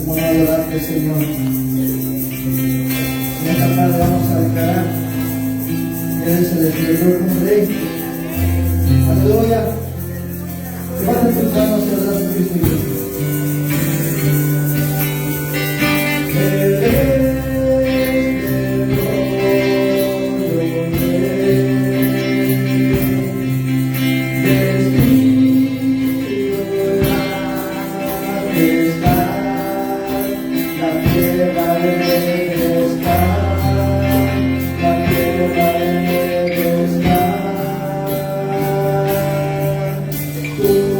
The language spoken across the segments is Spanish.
vamos a adorarte, Señor. En esta tarde vamos a declarar que eres el esplendor como Rey. Aleluya. Levanta tus manos y adora a Cristo Jesús. Tu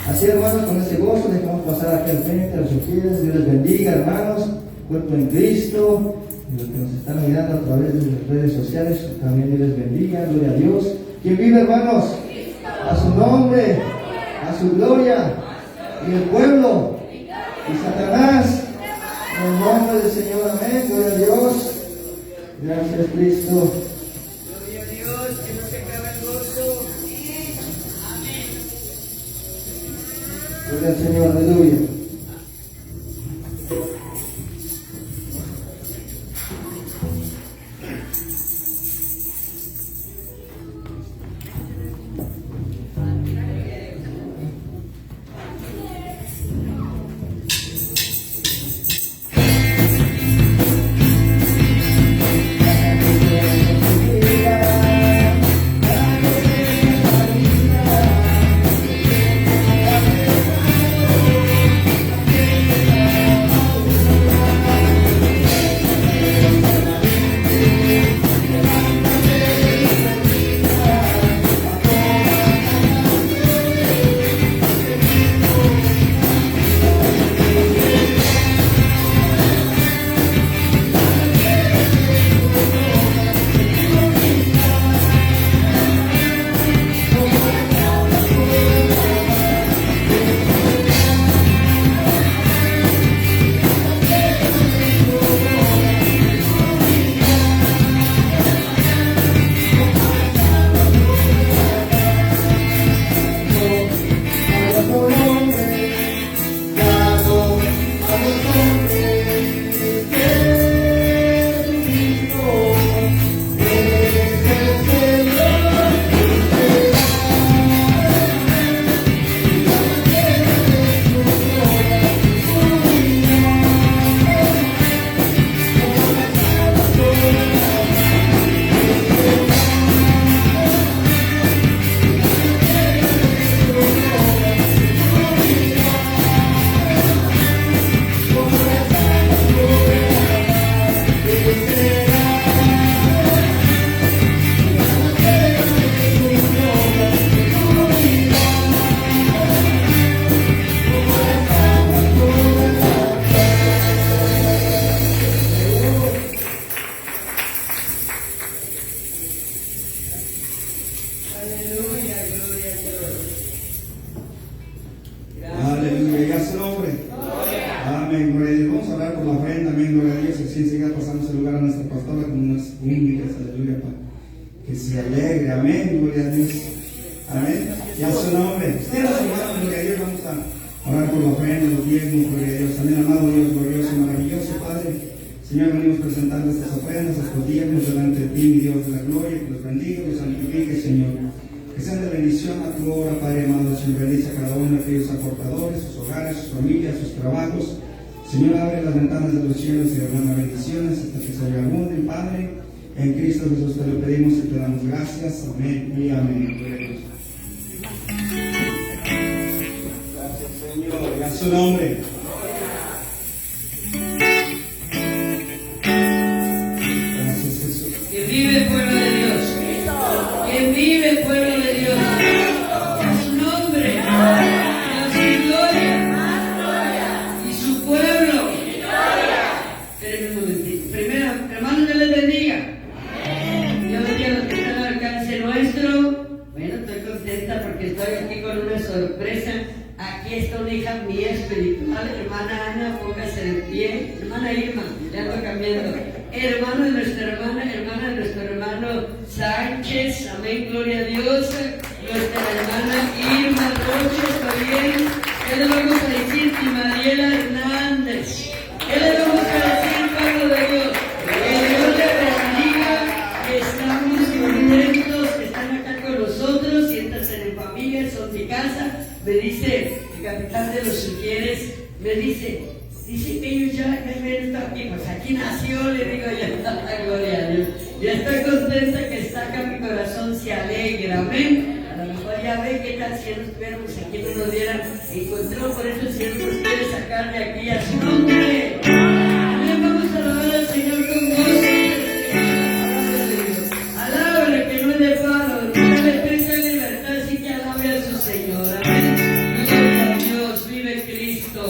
Así, hermanos, con ese gozo dejamos pasar aquí al frente a los sugieres. Dios les bendiga, hermanos, cuerpo en Cristo, y los que nos están mirando a través de las redes sociales, también Dios les bendiga, gloria a Dios. ¿Quién vive, hermanos? A su nombre, a su gloria, y el pueblo, y Satanás, en el nombre del Señor, amén, gloria a Dios. Gracias, Cristo. Gloria a Dios, que no se acabe el gozo. Gloria al Señor, aleluya. Que se alegre, amén, gloria a Dios, amén, y a su nombre. Ustedes, hermanos, gloria a Dios, vamos a orar por la ofrenda, los diezmos, gloria a Dios, amén, amado Dios, glorioso, maravilloso, Padre. Señor, venimos presentando estas ofrendas, estos diezmos delante de ti, mi Dios de la gloria, que los bendiga, los santifique, Señor. Que sean de bendición a tu obra, Padre amado, Señor, bendice a cada uno de aquellos aportadores, sus hogares, sus familias, sus trabajos. Señor, abre las ventanas de los cielos y derrama bendiciones hasta que se reabunden, Padre. Y En Cristo Jesús te lo pedimos y te damos gracias. Amén y amén. Gracias, Señor. Y a su nombre. Gracias, Jesús. Que vive el pueblo de Dios. Que vive el pueblo de Dios. A su nombre. A su gloria. Y su pueblo. Espérenme un momentito. Primero, hermanos, Dios les bendiga. Dios bendiga a los que están al alcance nuestro. Bueno, estoy contenta porque estoy aquí con una sorpresa. Aquí está una hija mía espiritual, hermana Ana, póngase de pie. Hermana Irma, ya ando cambiando. Hermano de nuestra hermana, hermana de nuestro hermano Sánchez, amén, gloria a Dios. Nuestra hermana Irma Roche, está bien. ¿Qué le vamos a decir? Y Mariela Hernández. ¿Qué le vamos a decir, pueblo de Dios? Que Dios le bendiga, que estamos contentos, que están acá con nosotros, siéntanse en familia, son de casa. Me dice el capitán de los sugieres, me dice que ellos ya habían estado aquí, pues aquí nació, le digo ya, gloria a Dios. Ya estoy contenta que está acá, mi corazón se alegra, amén. A lo mejor ya ve qué tal si no estuviéramos aquí, no nos dieran encontró, por eso el Señor nos quiere sacar de aquí a su nombre. Amén, vamos a alabar al Señor con gozo. Alábale que no es de palo, no le presta libertad, así que alabe a su Señor, amén. Gloria a Dios, vive Cristo.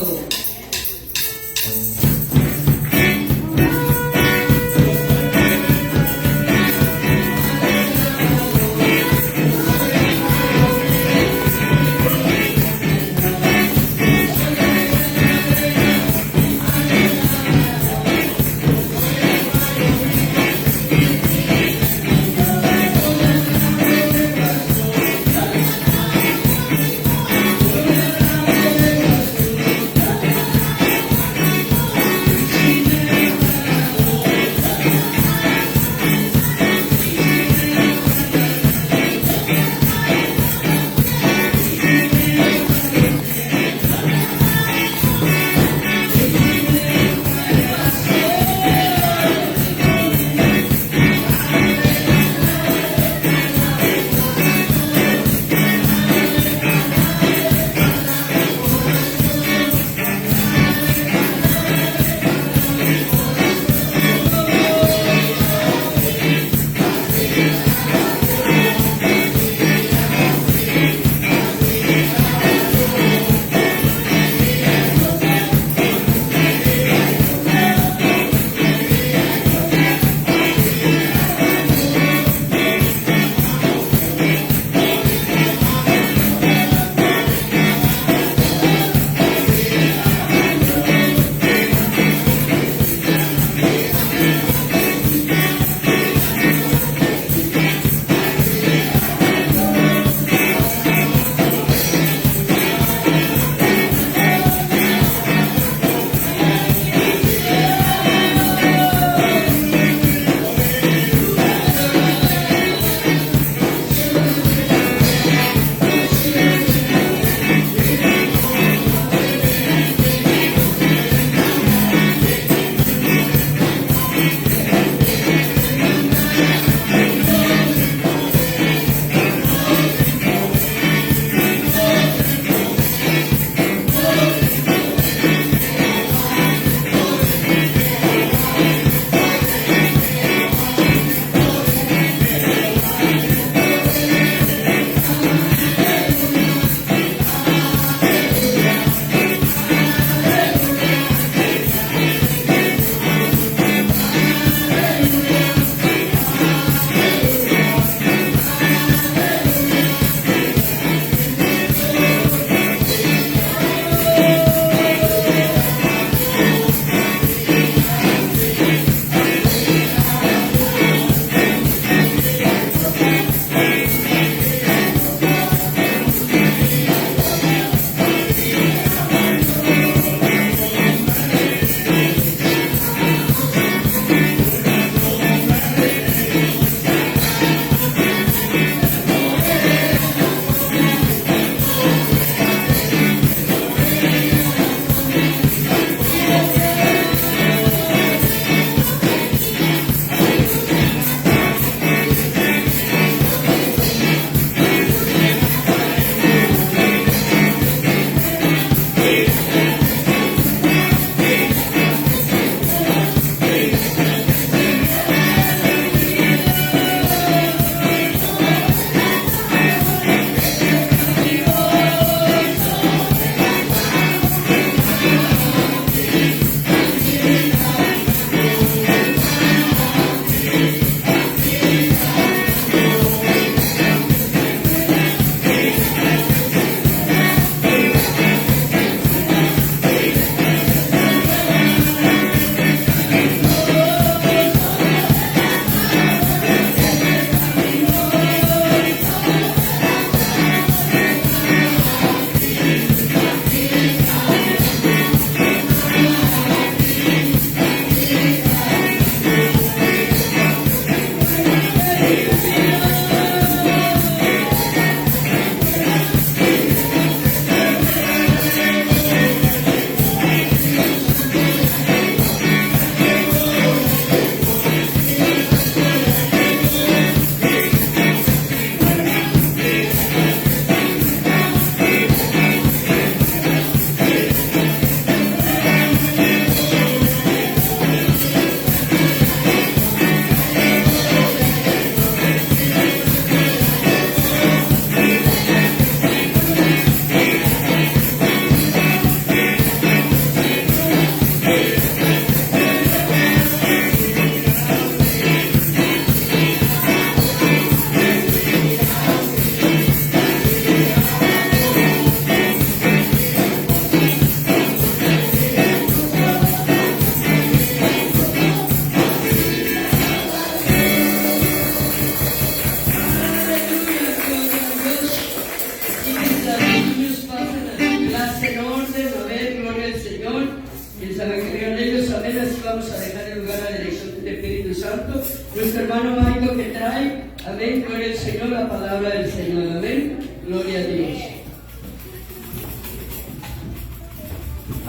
Santo. Nuestro hermano Maico que trae, amén, gloria al Señor, la palabra del Señor, amén, gloria a Dios.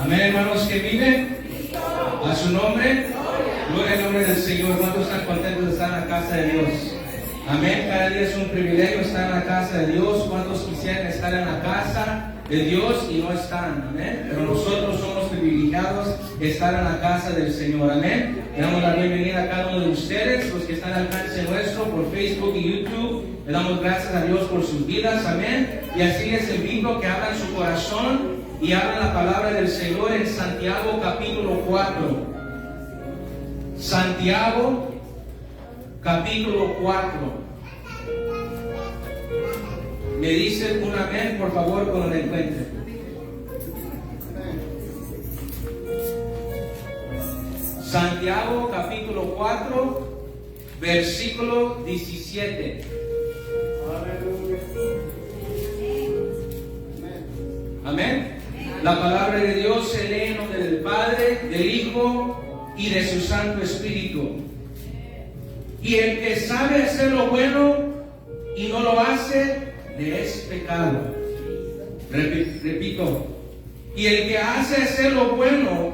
Amén, hermanos que viven a su nombre, gloria al nombre del Señor. ¿Cuántos están contentos de estar en la casa de Dios? Amén, cada día es un privilegio estar en la casa de Dios. ¿Cuántos quisieran estar en la casa de Dios y no están? Amén, pero nosotros somos privilegiados de estar en la casa del Señor. Amén, le damos la bienvenida a cada uno de ustedes, los que están al alcance nuestro por Facebook y YouTube. Le damos gracias a Dios por sus vidas. Amén, y así les invito que abran su corazón y habla la palabra del Señor en Santiago capítulo 4. Santiago capítulo 4. Me dice un amén, por favor, cuando lo encuentre. Santiago capítulo 4, versículo 17. Amén. La palabra de Dios se lee en nombre del Padre, del Hijo y de su Santo Espíritu. Y el que sabe hacer lo bueno y no lo hace, le es pecado. Repito. Y el que hace hacer lo bueno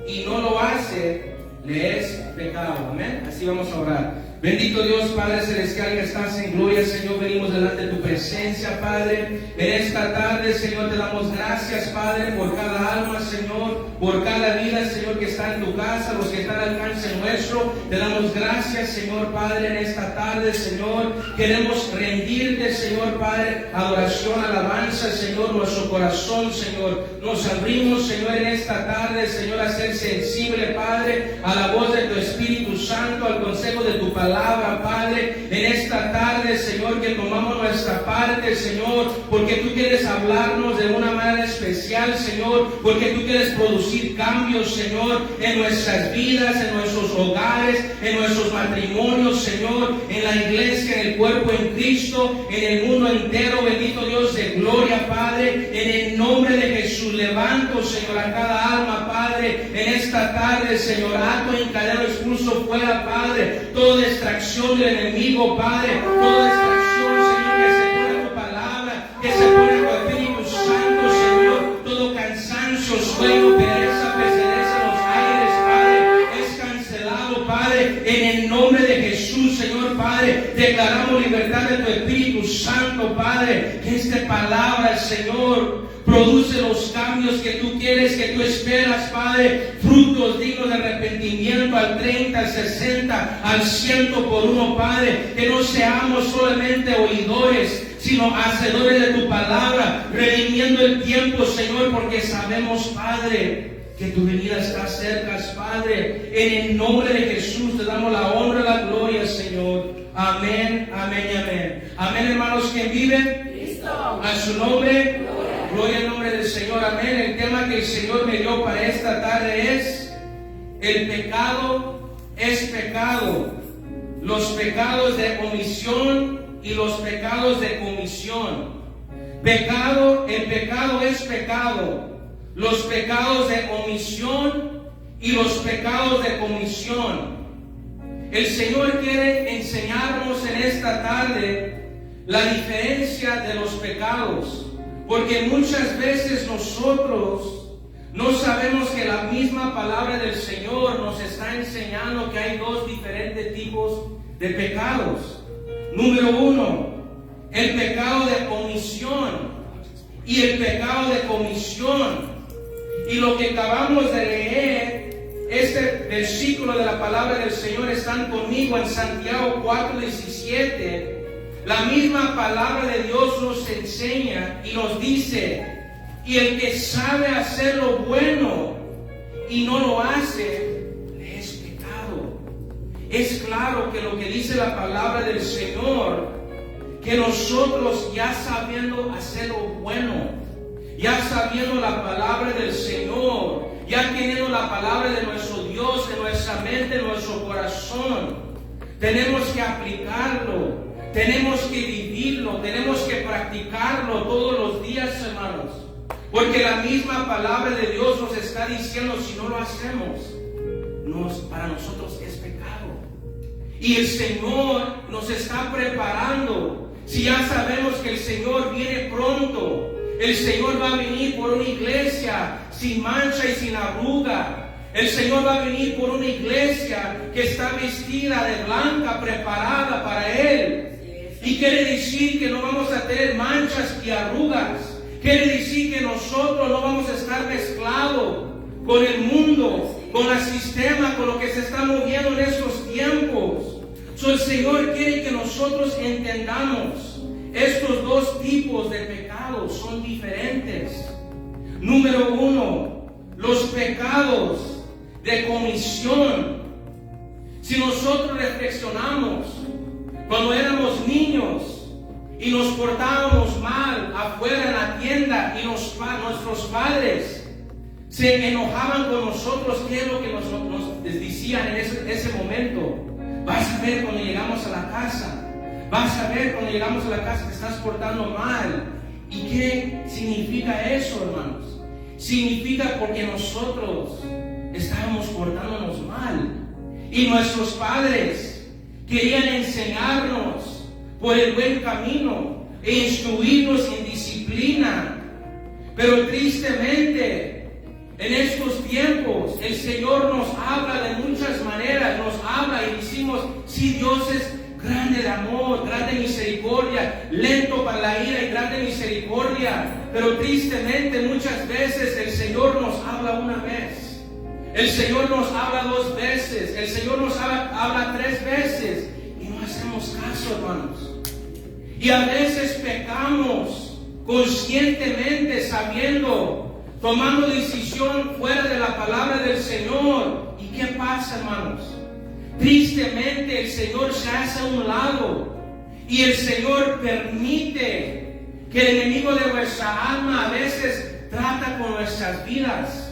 y no lo hace, le es pecado. Amén. Así vamos a orar. Bendito Dios, Padre Celestial, que estás en gloria, Señor, venimos delante de tu presencia, Padre. En esta tarde, Señor, te damos gracias, Padre, por cada alma, Señor, por cada vida, Señor, que está en tu casa, los que están al alcance nuestro. Te damos gracias, Señor, Padre, en esta tarde, Señor. Queremos rendirte, Señor, Padre, adoración, alabanza, Señor, nuestro corazón, Señor. Nos abrimos, Señor, en esta tarde, Señor, a ser sensible, Padre, a la voz de tu Espíritu Santo, al consejo de tu palabra, Padre, en esta tarde, Señor, que tomamos nuestra parte, Señor, porque tú quieres hablarnos de una manera especial, Señor, porque tú quieres producir cambios, Señor, en nuestras vidas, en nuestros hogares, en nuestros matrimonios, Señor, en la iglesia, en el cuerpo en Cristo, en el mundo entero. Bendito Dios de gloria, Padre, en el nombre de Jesús levanto, Señor, a cada alma, Padre, en esta tarde, Señor, ato, encadeno, expulso fuera, Padre, toda distracción del enemigo, Padre, toda distracción, Señor, que se pone en tu palabra, que se pone en tu Espíritu Santo, Señor, todo cansancio, sueño, pereza, pesadez en los aires, Padre, es cancelado, Padre, en el nombre de Jesús, Señor, Padre, declaramos libertad de tu Espíritu Santo, Padre, que esta palabra, Señor, produce los cambios que tú quieres, que tú esperas, Padre, frutos dignos de arrepentimiento al 30, al 60, al 100 por uno, Padre, que no seamos solamente oidores, sino hacedores de tu palabra, redimiendo el tiempo, Señor, porque sabemos, Padre, que tu venida está cerca, Padre. En el nombre de Jesús te damos la honra y la gloria, Señor. Amén, amén y amén. Amén, hermanos que viven a su nombre. Gloria al nombre del Señor, amén. El tema que el Señor me dio para esta tarde es: el pecado es pecado. Los pecados de omisión y los pecados de comisión. El pecado es pecado. Los pecados de omisión y los pecados de comisión. El Señor quiere enseñarnos en esta tarde la diferencia de los pecados, porque muchas veces nosotros no sabemos que la misma palabra del Señor nos está enseñando que hay dos diferentes tipos de pecados. Número uno, el pecado de omisión y el pecado de comisión. Y lo que acabamos de leer, este versículo de la palabra del Señor, están conmigo en Santiago 4:17. La misma palabra de Dios nos enseña y nos dice: y el que sabe hacer lo bueno y no lo hace, le es pecado. Es claro que lo que dice la palabra del Señor, que nosotros, ya sabiendo hacer lo bueno, ya sabiendo la palabra del Señor, ya teniendo la palabra de nuestro Dios en nuestra mente, en nuestro corazón, tenemos que aplicarlo, tenemos que vivirlo, tenemos que practicarlo todos los días, hermanos. Porque la misma palabra de Dios nos está diciendo, si no lo hacemos, para nosotros es pecado. Y el Señor nos está preparando. Si ya sabemos que el Señor viene pronto, el Señor va a venir por una iglesia sin mancha y sin arruga. El Señor va a venir por una iglesia que está vestida de blanca, preparada para Él. Y quiere decir que no vamos a tener manchas y arrugas. Quiere decir que nosotros no vamos a estar mezclados con el mundo, con el sistema, con lo que se está moviendo en estos tiempos. El Señor quiere que nosotros entendamos estos dos tipos de pecados son diferentes. Número uno, los pecados de comisión. Si nosotros reflexionamos, cuando éramos niños y nos portábamos mal afuera en la tienda y nuestros padres se enojaban con nosotros, ¿qué es lo que nos decían en ese momento? Vas a ver cuando llegamos a la casa. Vas a ver cuando llegamos a la casa que estás portando mal. ¿Y qué significa eso, hermanos? Significa porque nosotros estábamos portándonos mal. Y nuestros padres querían enseñarnos por el buen camino e instruirnos en disciplina. Pero tristemente, en estos tiempos, el Señor nos habla de muchas maneras, nos habla y decimos, sí, Dios es grande de amor, grande de misericordia, lento para la ira y grande de misericordia. Pero tristemente muchas veces el Señor nos habla una vez, el Señor nos habla 2 veces, el Señor nos habla 3 veces y no hacemos caso, hermanos. Y a veces pecamos conscientemente, sabiendo, tomando decisión fuera de la palabra del Señor. ¿Y qué pasa, hermanos? Tristemente el Señor se hace a un lado y el Señor permite que el enemigo de nuestra alma a veces trata con nuestras vidas,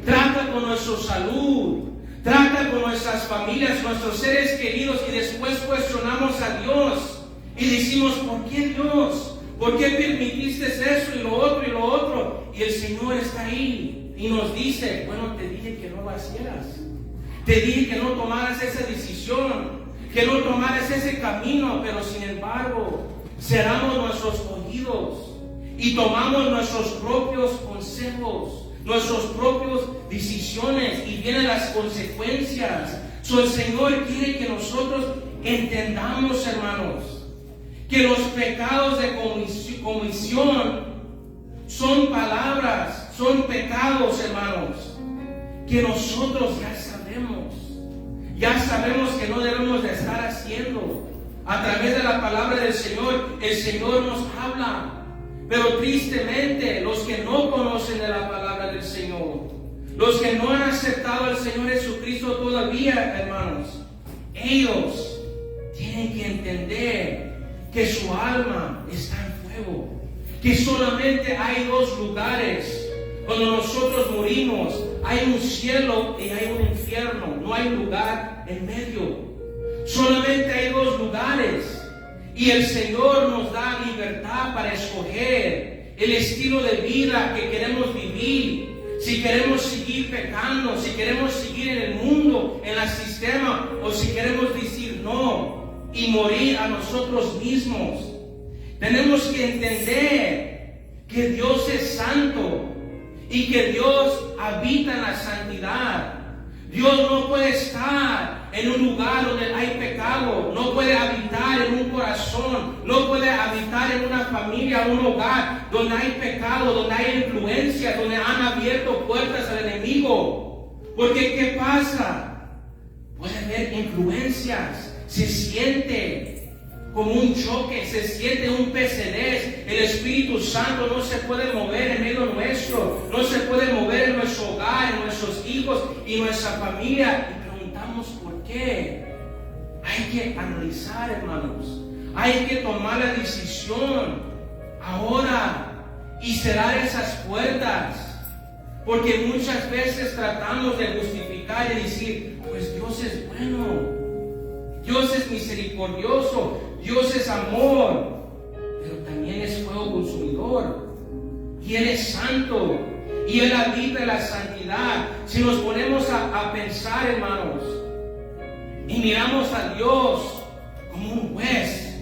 trata con nuestra salud, trata con nuestras familias, nuestros seres queridos, y después cuestionamos a Dios y decimos, ¿por qué, Dios? ¿Por qué permitiste eso y lo otro y lo otro? Y el Señor está ahí y nos dice, bueno, te dije que no lo hicieras. Te dije que no tomaras esa decisión, que no tomaras ese camino, pero sin embargo, cerramos nuestros oídos y tomamos nuestros propios consejos, nuestras propias decisiones, y vienen las consecuencias. El Señor quiere que nosotros entendamos, hermanos, que los pecados de comisión son palabras, son pecados, hermanos, que nosotros ya sabemos que no debemos de estar haciendo. A través de la palabra del Señor, el Señor nos habla. Pero tristemente, los que no conocen de la palabra del Señor, los que no han aceptado al Señor Jesucristo todavía, hermanos, ellos tienen que entender que su alma está en fuego, que solamente hay 2 lugares. Cuando nosotros morimos, hay un cielo y hay un infierno, no hay lugar en medio. Solamente hay 2 lugares. Y el Señor nos da libertad para escoger el estilo de vida que queremos vivir. Si queremos seguir pecando, si queremos seguir en el mundo, en el sistema, o si queremos decir no y morir a nosotros mismos. Tenemos que entender que Dios es santo y que Dios habita en la santidad. Dios no puede estar en un lugar donde hay pecado, no puede habitar en un corazón, no puede habitar en una familia, un hogar donde hay pecado, donde hay influencia, donde han abierto puertas al enemigo. Porque ¿qué pasa? Puede haber influencias, se siente como un choque, se siente un pesadez. El Espíritu Santo no se puede mover en medio nuestro, no se puede mover en nuestro hogar, en nuestros hijos y nuestra familia. Y preguntamos por qué. Hay que analizar, hermanos. Hay que tomar la decisión ahora y cerrar esas puertas. Porque muchas veces tratamos de justificar y decir, pues Dios es bueno, Dios es misericordioso, Dios es amor, pero también es fuego consumidor. Y Él es santo, y Él habita en la santidad. Si nos ponemos a pensar, hermanos, y miramos a Dios como un juez,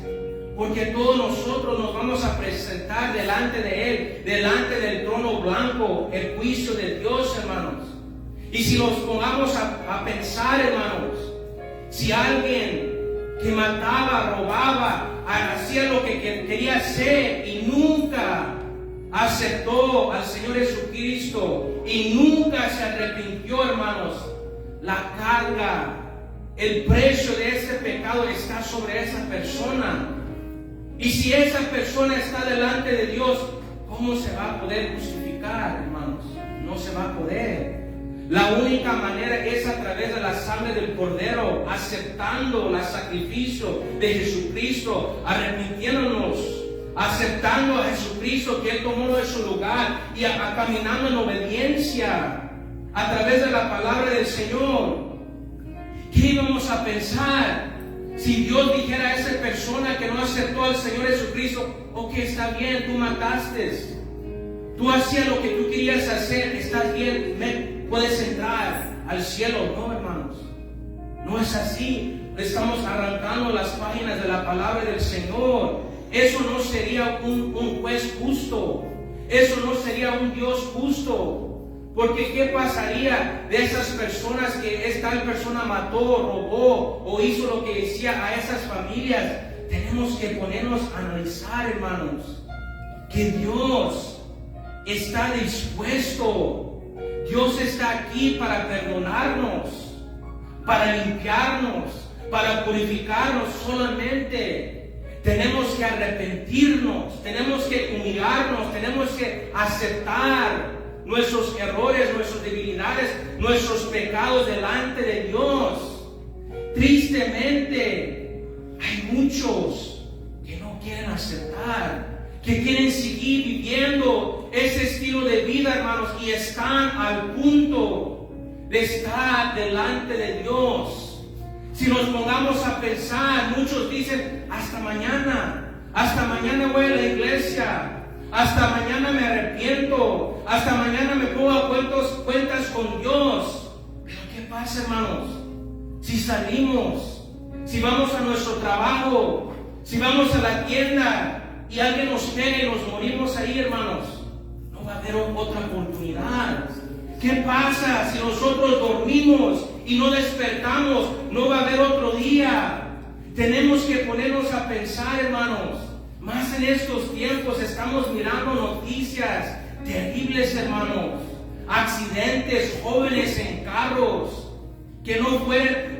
porque todos nosotros nos vamos a presentar delante de Él, delante del trono blanco, el juicio de Dios, hermanos. Y si nos pongamos a pensar, hermanos, si alguien que mataba, robaba, hacía lo que quería hacer y nunca aceptó al Señor Jesucristo y nunca se arrepintió, hermanos, la carga, el precio de ese pecado está sobre esa persona. Y si esa persona está delante de Dios, ¿cómo se va a poder justificar, hermanos? No se va a poder. La única manera es a través de la sangre del Cordero, aceptando el sacrificio de Jesucristo, arrepintiéndonos, aceptando a Jesucristo que Él tomó nuestro lugar y caminando en obediencia a través de la palabra del Señor. ¿Qué íbamos a pensar si Dios dijera a esa persona que no aceptó al Señor Jesucristo: ok, está bien, tú mataste, tú hacías lo que tú querías hacer, estás bien, puedes entrar al cielo? No, hermanos, no es así. Estamos arrancando las páginas de la palabra del Señor. Eso no sería un juez justo, eso no sería un Dios justo. Porque ¿qué pasaría de esas personas que esta persona mató, robó o hizo lo que decía a esas familias? Tenemos que ponernos a analizar, hermanos, que Dios está dispuesto. Dios está aquí para perdonarnos, para limpiarnos, para purificarnos solamente. Tenemos que arrepentirnos, tenemos que humillarnos, tenemos que aceptar nuestros errores, nuestras debilidades, nuestros pecados delante de Dios. Tristemente, hay muchos que no quieren aceptar, que quieren seguir viviendo ese estilo de vida, hermanos, y están al punto de estar delante de Dios. Si nos pongamos a pensar, muchos dicen: hasta mañana voy a la iglesia, hasta mañana me arrepiento, hasta mañana me pongo a cuentas con Dios. Pero ¿qué pasa, hermanos? Si salimos, si vamos a nuestro trabajo, si vamos a la tienda y alguien nos pega y nos morimos ahí, hermanos, no va a haber otra oportunidad. ¿Qué pasa si nosotros dormimos y no despertamos? No va a haber otro día. Tenemos que ponernos a pensar, hermanos. Más en estos tiempos estamos mirando noticias terribles, hermanos. Accidentes, jóvenes en carros que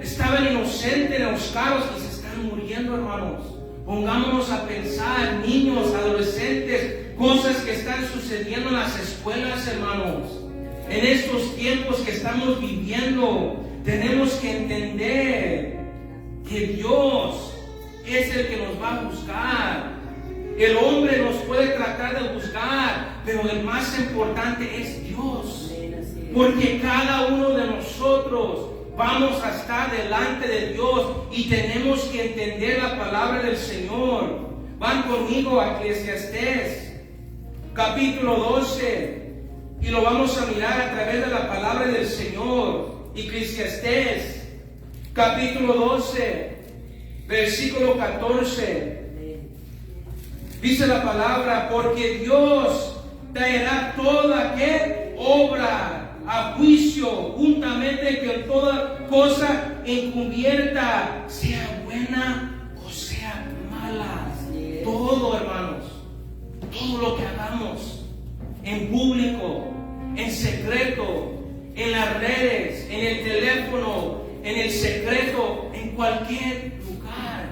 estaban inocentes en los carros y se están muriendo, hermanos. Pongámonos a pensar, niños, adolescentes, cosas que están sucediendo en las escuelas, hermanos. En estos tiempos que estamos viviendo, tenemos que entender que Dios es el que nos va a juzgar. El hombre nos puede tratar de juzgar, pero el más importante es Dios. Porque cada uno de nosotros vamos a estar delante de Dios y tenemos que entender la palabra del Señor. Van conmigo a Eclesiastés, capítulo 12, y lo vamos a mirar a través de la palabra del Señor. Eclesiastés, capítulo 12, versículo 14. Dice la palabra: porque Dios traerá toda obra a juicio, juntamente que toda cosa encubierta, sea buena o sea mala. Todo, hermanos, todo lo que hagamos en público, en secreto, en las redes, en el teléfono, en el secreto, en cualquier lugar,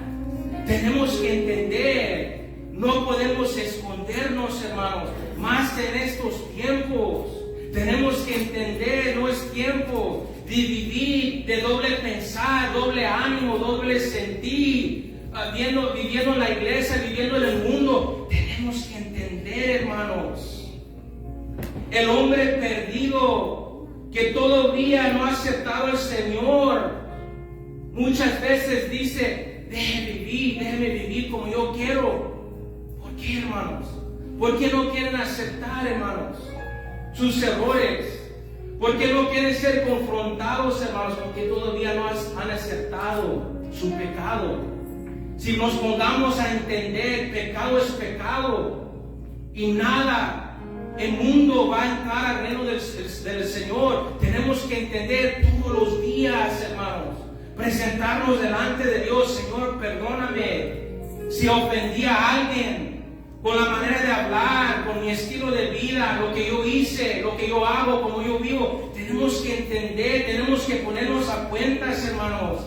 tenemos que entender. No podemos escondernos, hermanos, más en estos tiempos. Tenemos que entender, no es tiempo de vivir de doble pensar, doble ánimo, doble sentir, viviendo en la iglesia, viviendo en el mundo. Tenemos que entender, hermanos, el hombre perdido que todavía no ha aceptado al Señor, muchas veces dice: déjeme vivir como yo quiero. ¿Por qué, hermanos? ¿Por qué no quieren aceptar, hermanos, sus errores? ¿Por qué no quieren ser confrontados, hermanos? Porque todavía no han aceptado su pecado. Si nos pongamos a entender, pecado es pecado y nada, el mundo va a entrar al reino del Señor. Tenemos que entender todos los días, hermanos, presentarnos delante de Dios. Señor, perdóname si ofendí a alguien con la manera de hablar, con mi estilo de vida, lo que yo hice, lo que yo hago, como yo vivo. Tenemos que entender, tenemos que ponernos a cuentas, hermanos.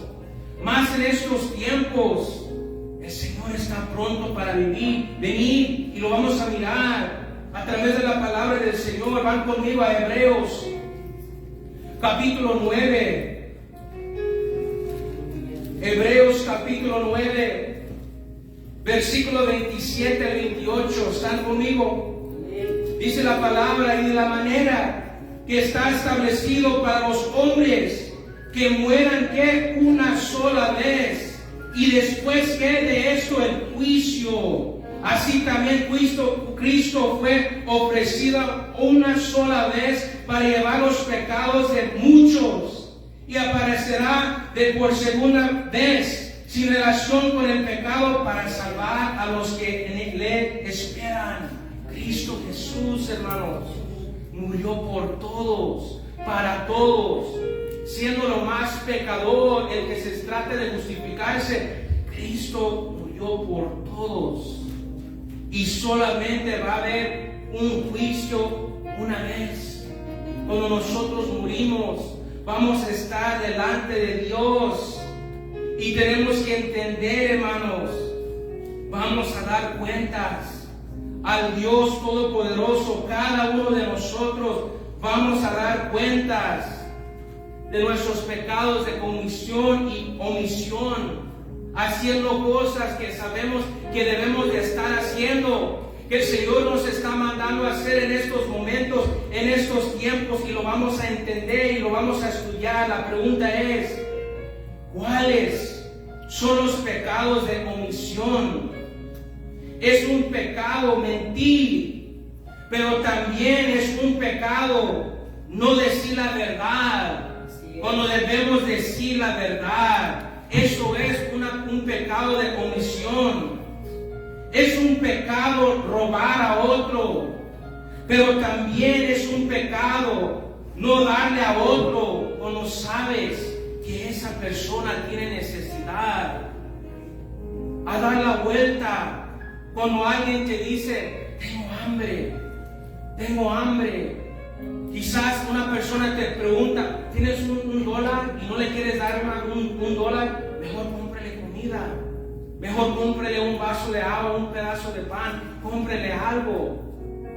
Más en estos tiempos, el Señor está pronto para venir y lo vamos a mirar a través de la palabra del Señor. Van conmigo a Hebreos, capítulo 9. Hebreos, capítulo 9. Versículo 27 al 28, ¿están conmigo? Dice la palabra: y de la manera que está establecido para los hombres que mueran que una sola vez, y después que de esto el juicio, así también Cristo fue ofrecido una sola vez para llevar los pecados de muchos, y aparecerá por segunda vez sin relación con el pecado para salvar a los que en él esperan. Cristo Jesús, hermanos, murió por todos, para todos, siendo lo más pecador, el que se trate de justificarse. Cristo murió por todos, y solamente va a haber un juicio una vez. Cuando nosotros morimos, vamos a estar delante de Dios. Y tenemos que entender, hermanos, vamos a dar cuentas al Dios Todopoderoso. Cada uno de nosotros vamos a dar cuentas de nuestros pecados de comisión y omisión, haciendo cosas que sabemos que debemos de estar haciendo, que el Señor nos está mandando a hacer en estos momentos, en estos tiempos, y lo vamos a entender y lo vamos a estudiar. La pregunta es: ¿cuáles son los pecados de omisión? Es un pecado mentir, pero también es un pecado no decir la verdad cuando debemos decir la verdad. Eso es un pecado de omisión. Es un pecado robar a otro, pero también es un pecado no darle a otro cuando sabes que esa persona tiene necesidad. A dar la vuelta cuando alguien te dice: tengo hambre. Quizás una persona te pregunta: ¿tienes un dólar? Y no le quieres dar un dólar. Mejor cómprele comida, mejor cómprele un vaso de agua, un pedazo de pan, cómprele algo.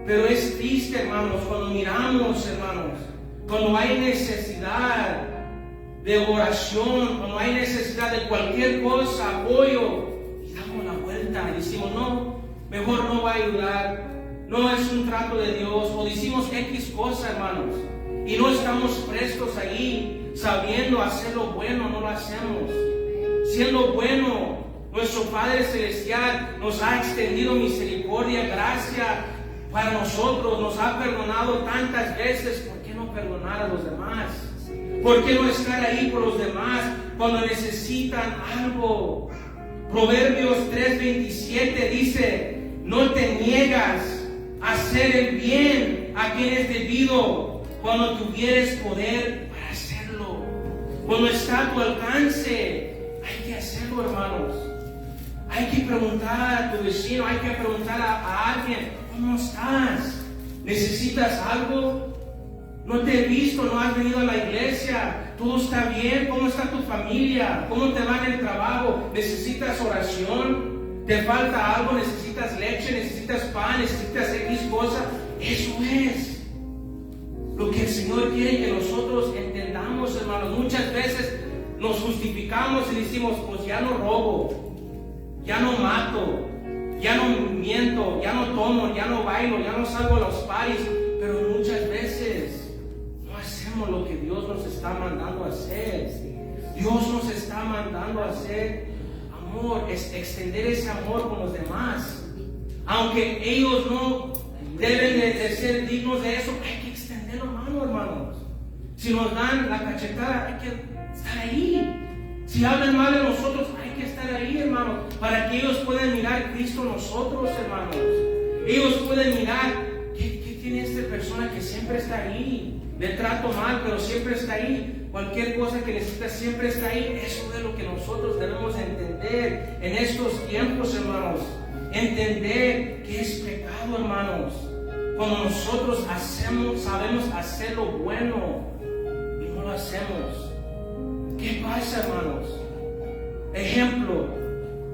Pero es triste, hermanos, cuando miramos, hermanos, cuando hay necesidad de oración, cuando hay necesidad de cualquier cosa, apoyo, y damos la vuelta y decimos: no, mejor no va a ayudar, no es un trato de Dios, o decimos X cosa, hermanos, y no estamos prestos ahí, sabiendo hacer lo bueno, no lo hacemos. Siendo bueno, nuestro Padre Celestial nos ha extendido misericordia, gracia para nosotros, nos ha perdonado tantas veces. ¿Por qué no perdonar a los demás? ¿Por qué no estar ahí por los demás cuando necesitan algo? Proverbios 3:27 dice: no te niegas a hacer el bien a quien es debido cuando tuvieres poder para hacerlo. Cuando está a tu alcance, hay que hacerlo, hermanos. Hay que preguntar a tu vecino, hay que preguntar a alguien: ¿cómo estás? ¿Necesitas algo? No te he visto, no has venido a la iglesia. ¿Todo está bien? ¿Cómo está tu familia? ¿Cómo te va en el trabajo? ¿Necesitas oración? ¿Te falta algo? ¿Necesitas leche? ¿Necesitas pan? ¿Necesitas X cosa? Eso es lo que el Señor quiere que nosotros entendamos, hermanos. Muchas veces nos justificamos y decimos: pues ya no robo, ya no mato, ya no miento, ya no tomo, ya no bailo, ya no salgo a los paris. Pero muchas veces no hacemos lo que Dios nos está mandando a hacer. Dios nos está mandando a hacer amor, extender ese amor con los demás. Aunque ellos no deben de ser dignos de eso, hay que extender la mano, hermanos. Si nos dan la cachetada, hay que estar ahí. Si hablan mal de nosotros, hay que estar ahí, hermanos, para que ellos puedan mirar Cristo en nosotros, hermanos. Ellos pueden mirar qué tiene esta persona que siempre está ahí. Le trato mal, pero siempre está ahí. Cualquier cosa que necesita siempre está ahí. Eso es lo que nosotros debemos entender en estos tiempos, hermanos. Entender que es pecado, hermanos. Cuando nosotros sabemos hacer lo bueno y no lo hacemos. ¿Qué pasa, hermanos? Ejemplo,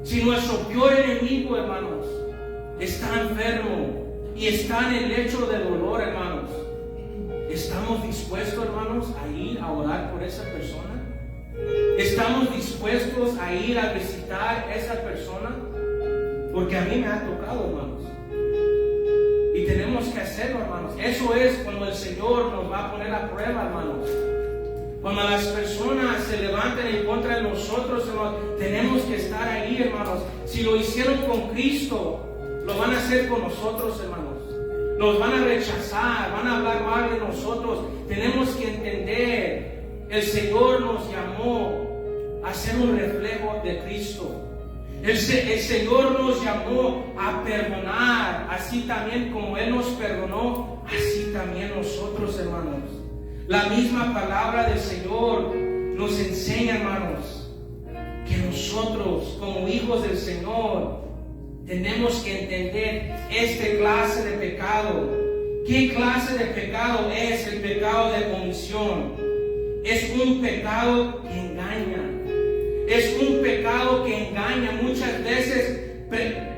si nuestro peor enemigo, hermanos, está enfermo y está en el lecho de dolor, hermanos, ¿estamos dispuestos, hermanos, a ir a orar por esa persona? ¿Estamos dispuestos a ir a visitar a esa persona? Porque a mí me ha tocado, hermanos. Y tenemos que hacerlo, hermanos. Eso es cuando el Señor nos va a poner a prueba, hermanos. Cuando las personas se levanten en contra de nosotros, hermanos, tenemos que estar ahí, hermanos. Si lo hicieron con Cristo, lo van a hacer con nosotros, hermanos. Nos van a rechazar, van a hablar mal de nosotros. Tenemos que entender, el Señor nos llamó a ser un reflejo de Cristo. El Señor nos llamó a perdonar, así también como Él nos perdonó, así también nosotros, hermanos. La misma palabra del Señor nos enseña, hermanos, que nosotros, como hijos del Señor, tenemos que entender esta clase de pecado. ¿Qué clase de pecado es el pecado de comisión? Es un pecado que engaña. Es un pecado que engaña. Muchas veces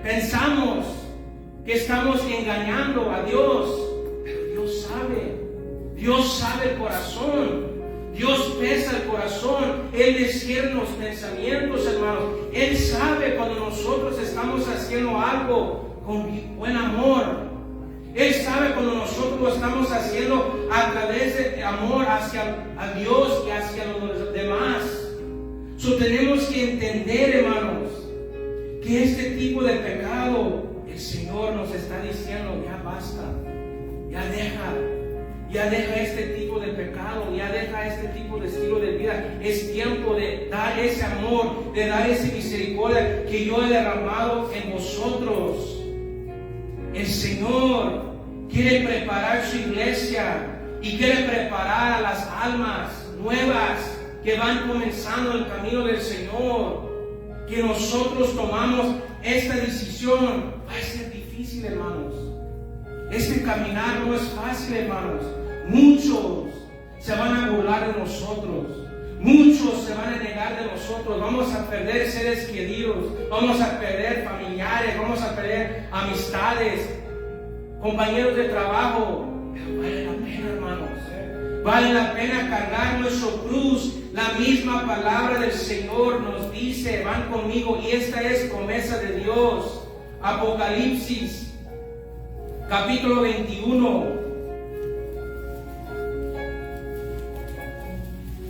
pensamos que estamos engañando a Dios, pero Dios sabe. Dios sabe el corazón. Dios pesa el corazón. Él discierne los pensamientos, hermanos. Él sabe cuando nosotros estamos haciendo algo con buen amor. Él sabe cuando nosotros lo estamos haciendo a través de amor hacia a Dios y hacia los demás. Tenemos que entender, hermanos, que este tipo de pecado, el Señor nos está diciendo, ya basta, ya deja este tipo de pecado, ya deja este tipo de estilo de vida. Es tiempo de dar ese amor, de dar esa misericordia que yo he derramado en vosotros. El Señor quiere preparar su iglesia y quiere preparar a las almas nuevas que van comenzando el camino del Señor. Que nosotros tomamos esta decisión. Va a ser difícil, hermanos. Este caminar no es fácil, hermanos. Muchos se van a burlar de nosotros. Muchos se van a negar de nosotros. Vamos a perder seres queridos. Vamos a perder familiares. Vamos a perder amistades, compañeros de trabajo. Pero vale la pena, hermanos. Vale la pena cargar nuestro cruz. La misma palabra del Señor nos dice, van conmigo, y esta es promesa de Dios. Apocalipsis, capítulo 21.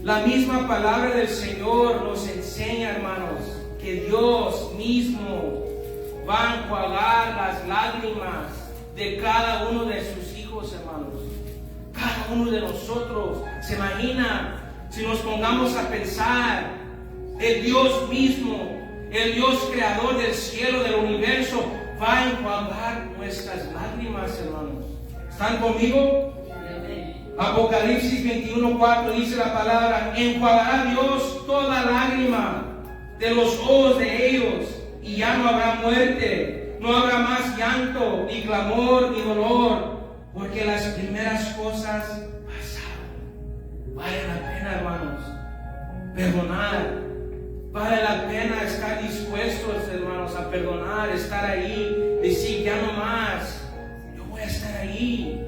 La misma palabra del Señor nos enseña, hermanos, que Dios mismo va a enjuagar las lágrimas de cada uno de sus hijos, hermanos. Cada uno de nosotros. ¿Se imagina? Si nos pongamos a pensar, el Dios mismo, el Dios creador del cielo, del universo, va a enjuagar nuestras lágrimas, hermanos. ¿Están conmigo? Apocalipsis 21:4 dice la palabra: enjuagará Dios toda lágrima de los ojos de ellos, y ya no habrá muerte, no habrá más llanto, ni clamor, ni dolor, porque las primeras cosas pasaron. Vale la pena, hermanos, perdonar. Vale la pena estar dispuestos, hermanos, a perdonar, estar ahí, decir ya no más. Yo voy a estar ahí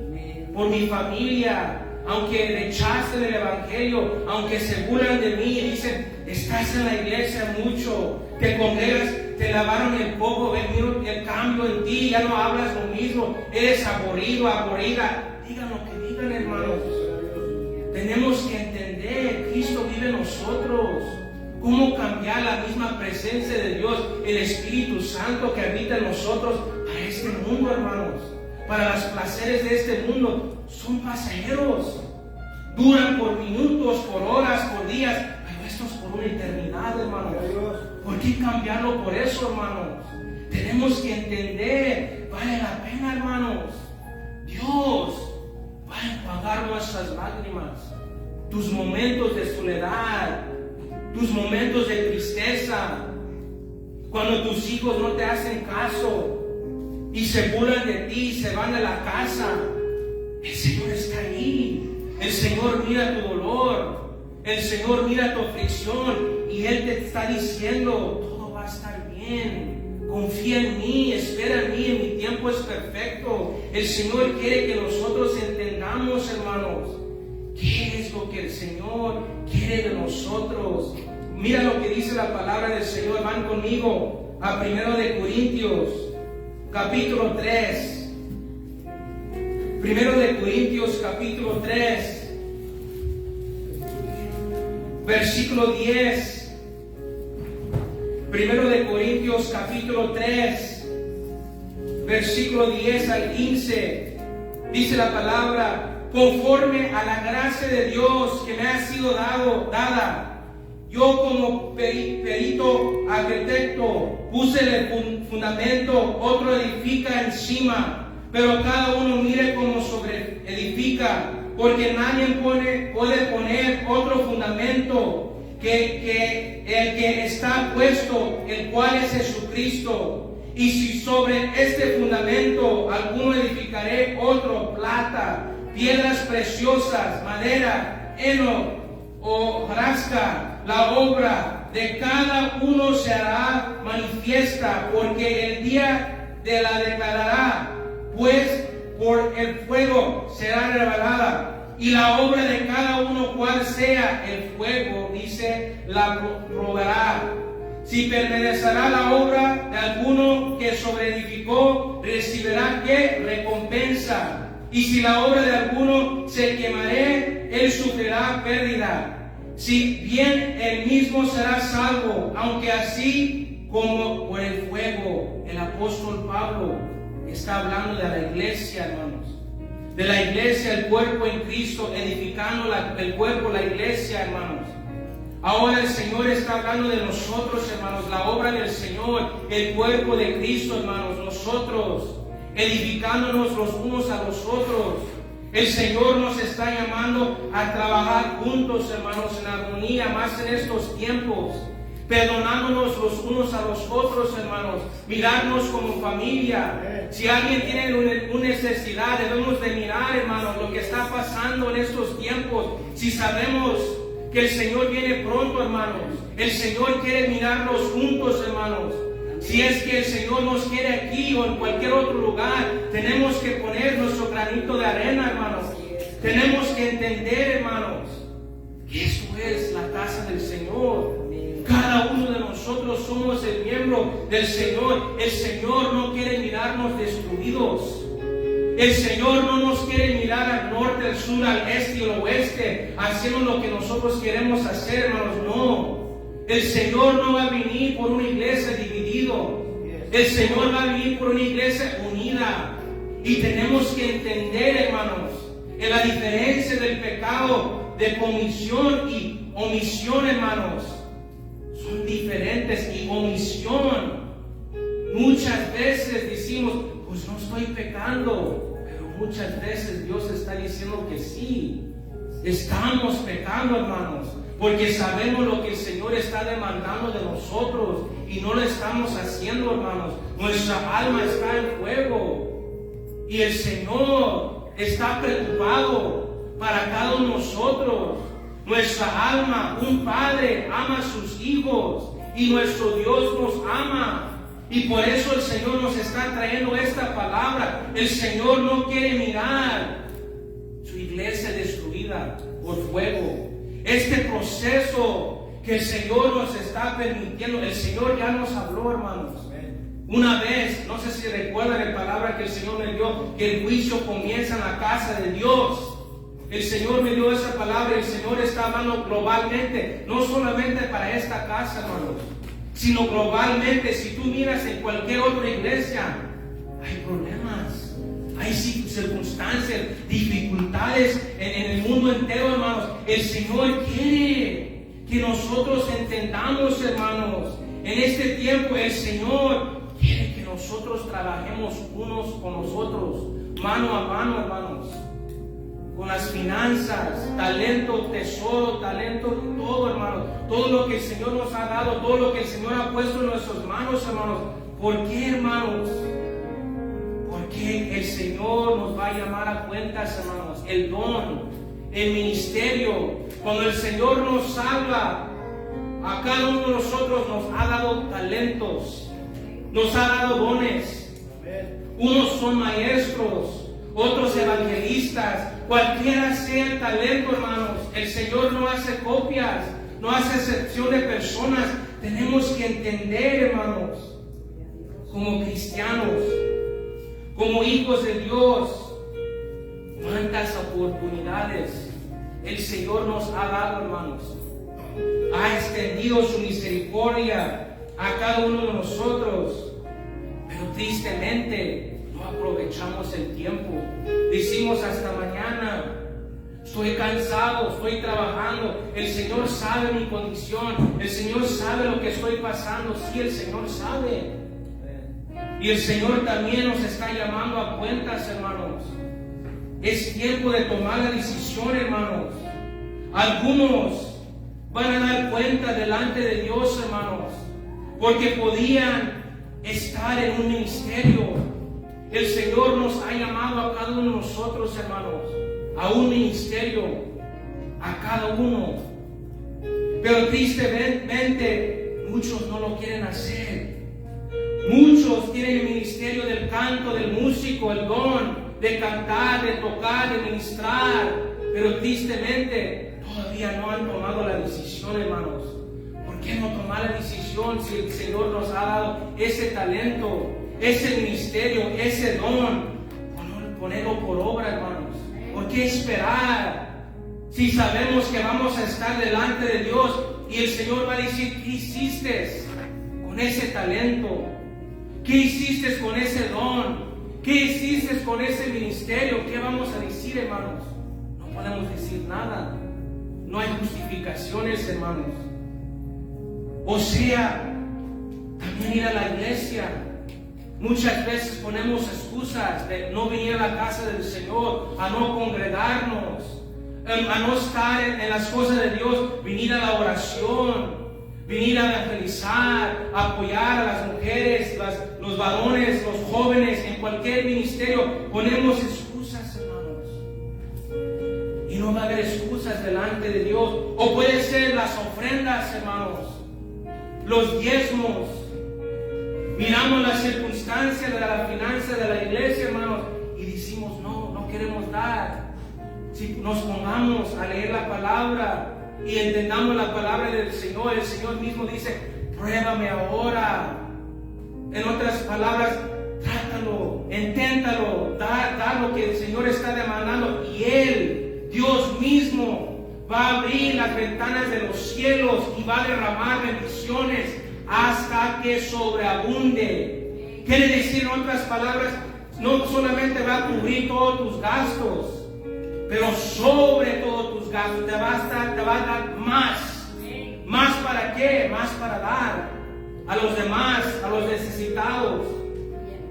por mi familia, aunque rechacen el evangelio, aunque se burlan de mí y dicen, estás en la iglesia mucho, te congregas, te lavaron el coco, ven el cambio en ti, ya no hablas lo mismo, eres aburrido, aburrida. Digan lo que digan, hermanos. Tenemos que entender, Cristo vive en nosotros. ¿Cómo cambiar la misma presencia de Dios, el Espíritu Santo que habita en nosotros, para este mundo, hermanos? Para los placeres de este mundo son pasajeros. duran por minutos, por horas, por días, pero esto es por una eternidad, hermanos. ¿Por qué cambiarlo por eso, hermanos? Tenemos que entender, vale la pena, hermanos. Dios va a enjuagar nuestras lágrimas, tus momentos de soledad, tus momentos de tristeza, cuando tus hijos no te hacen caso y se burlan de ti y se van de la casa. El Señor está ahí. El Señor mira tu dolor, el Señor mira tu aflicción y Él te está diciendo, todo va a estar bien. Confía en mí, espera en mí, en mi tiempo es perfecto. El Señor quiere que nosotros entendamos, hermanos, qué es lo que el Señor quiere de nosotros. Mira lo que dice la palabra del Señor. Van conmigo a 1 de Corintios, capítulo 3. 1 de Corintios, capítulo 3, versículo 10. 1 de Corintios capítulo 3, versículo 10 al 15, dice la palabra: conforme a la gracia de Dios que me ha sido dada, yo como perito arquitecto puse el fundamento, otro edifica encima, pero cada uno mire cómo sobre edifica, porque nadie puede poner otro fundamento que el que está puesto, el cual es Jesucristo. Y si sobre este fundamento alguno edificaré otro, plata, piedras preciosas, madera, heno o hojarasca, la obra de cada uno se hará manifiesta, porque el día de la declarará, pues por el fuego será revelada. Y la obra de cada uno, cual sea el fuego, dice, la probará. Si permanecerá la obra de alguno que sobreedificó, recibirá ¿qué? Recompensa. Y si la obra de alguno se quemaré, él sufrirá pérdida. Si bien él mismo será salvo, aunque así como por el fuego. El apóstol Pablo está hablando de la iglesia, hermanos. De la iglesia, el cuerpo en Cristo, edificando el cuerpo, la iglesia, hermanos. Ahora el Señor está hablando de nosotros, hermanos, la obra del Señor, el cuerpo de Cristo, hermanos, nosotros, edificándonos los unos a los otros. El Señor nos está llamando a trabajar juntos, hermanos, en armonía, más en estos tiempos, perdonándonos los unos a los otros, hermanos, mirarnos como familia. Si alguien tiene una necesidad, debemos de mirar, hermanos, lo que está pasando en estos tiempos. Si sabemos que el Señor viene pronto, hermanos, el Señor quiere mirarnos juntos, hermanos. Si es que el Señor nos quiere aquí o en cualquier otro lugar, tenemos que poner nuestro granito de arena, hermanos. Tenemos que entender, hermanos, que esto es la casa del Señor. Cada uno de nosotros somos el miembro del Señor. El Señor no quiere mirarnos destruidos. El Señor no nos quiere mirar al norte, al sur, al este y al oeste, haciendo lo que nosotros queremos hacer, hermanos. No. El Señor no va a venir por una iglesia dividida. El Señor va a venir por una iglesia unida. Y tenemos que entender, hermanos, en la diferencia del pecado de comisión y omisión, hermanos. Son diferentes. Y omisión, muchas veces decimos, pues no estoy pecando, pero muchas veces Dios está diciendo que sí, estamos pecando, hermanos, porque sabemos lo que el Señor está demandando de nosotros y no lo estamos haciendo, hermanos. Nuestra alma está en fuego y el Señor está preocupado para cada uno de nosotros. Nuestra alma, un padre ama a sus hijos y nuestro Dios nos ama. Y por eso el Señor nos está trayendo esta palabra. El Señor no quiere mirar su iglesia destruida por fuego. Este proceso que el Señor nos está permitiendo, el Señor ya nos habló, hermanos. Una vez, no sé si recuerdan la palabra que el Señor me dio, que el juicio comienza en la casa de Dios. El Señor me dio esa palabra y el Señor está hablando globalmente, no solamente para esta casa, hermanos, sino globalmente. Si tú miras en cualquier otra iglesia, hay problemas, hay circunstancias, dificultades en el mundo entero, hermanos. El Señor quiere que nosotros entendamos, hermanos, en este tiempo el Señor quiere que nosotros trabajemos unos con nosotros, mano a mano, hermanos, con las finanzas, talento, tesoro, talento, todo, hermanos, todo lo que el Señor nos ha dado, todo lo que el Señor ha puesto en nuestras manos, hermanos. ¿Por qué, hermanos? Porque el Señor nos va a llamar a cuentas, hermanos. El don, el ministerio, cuando el Señor nos habla, a cada uno de nosotros nos ha dado talentos, nos ha dado dones. Unos son maestros, otros evangelistas, cualquiera sea el talento, hermanos. El Señor no hace copias, no hace excepción de personas. Tenemos que entender, hermanos, como cristianos, como hijos de Dios, cuántas oportunidades el Señor nos ha dado, hermanos. Ha extendido su misericordia a cada uno de nosotros, pero tristemente no aprovechamos el tiempo. Decimos hasta mañana, estoy cansado, estoy trabajando, el Señor sabe mi condición, el Señor sabe lo que estoy pasando. Sí, el Señor sabe. Y el Señor también nos está llamando a cuentas, hermanos. Es tiempo de tomar la decisión, hermanos. Algunos van a dar cuenta delante de Dios, hermanos, porque podían estar en un ministerio. El Señor nos ha llamado a cada uno de nosotros, hermanos, a un ministerio, a cada uno. Pero tristemente muchos no lo quieren hacer. Muchos tienen el ministerio del canto, del músico, el don de cantar, de tocar, de ministrar, pero tristemente todavía no han tomado la decisión, hermanos. ¿Por qué no tomar la decisión si el Señor nos ha dado ese talento, ese ministerio, ese don? Ponerlo por obra, hermanos. ¿Por qué esperar si sabemos que vamos a estar delante de Dios y el Señor va a decir, ¿qué hiciste con ese talento? ¿Qué hiciste con ese don? ¿Qué hiciste con ese ministerio? ¿Qué vamos a decir, hermanos? No podemos decir nada. No hay justificaciones, hermanos. O sea, también ir a la iglesia. Muchas veces ponemos excusas de no venir a la casa del Señor, a no congregarnos, a no estar en las cosas de Dios, venir a la oración, venir a evangelizar, a apoyar a las mujeres, los varones, los jóvenes, en cualquier ministerio. Ponemos excusas, hermanos. Y no va a haber excusas delante de Dios. O puede ser las ofrendas, hermanos, los diezmos. Miramos las circunstancias de la finanza de la iglesia, hermanos, y decimos, no queremos dar. Si nos pongamos a leer la palabra y entendamos la palabra del Señor, el Señor mismo dice, pruébame ahora. En otras palabras, trátalo, inténtalo, da lo que el Señor está demandando, y Él, Dios mismo, va a abrir las ventanas de los cielos y va a derramar bendiciones hasta que sobreabunde. Quiere decir, en otras palabras, no solamente va a cubrir todos tus gastos, pero sobre todos tus gastos te va a dar más. ¿Más para qué? Más para dar a los demás, a los necesitados.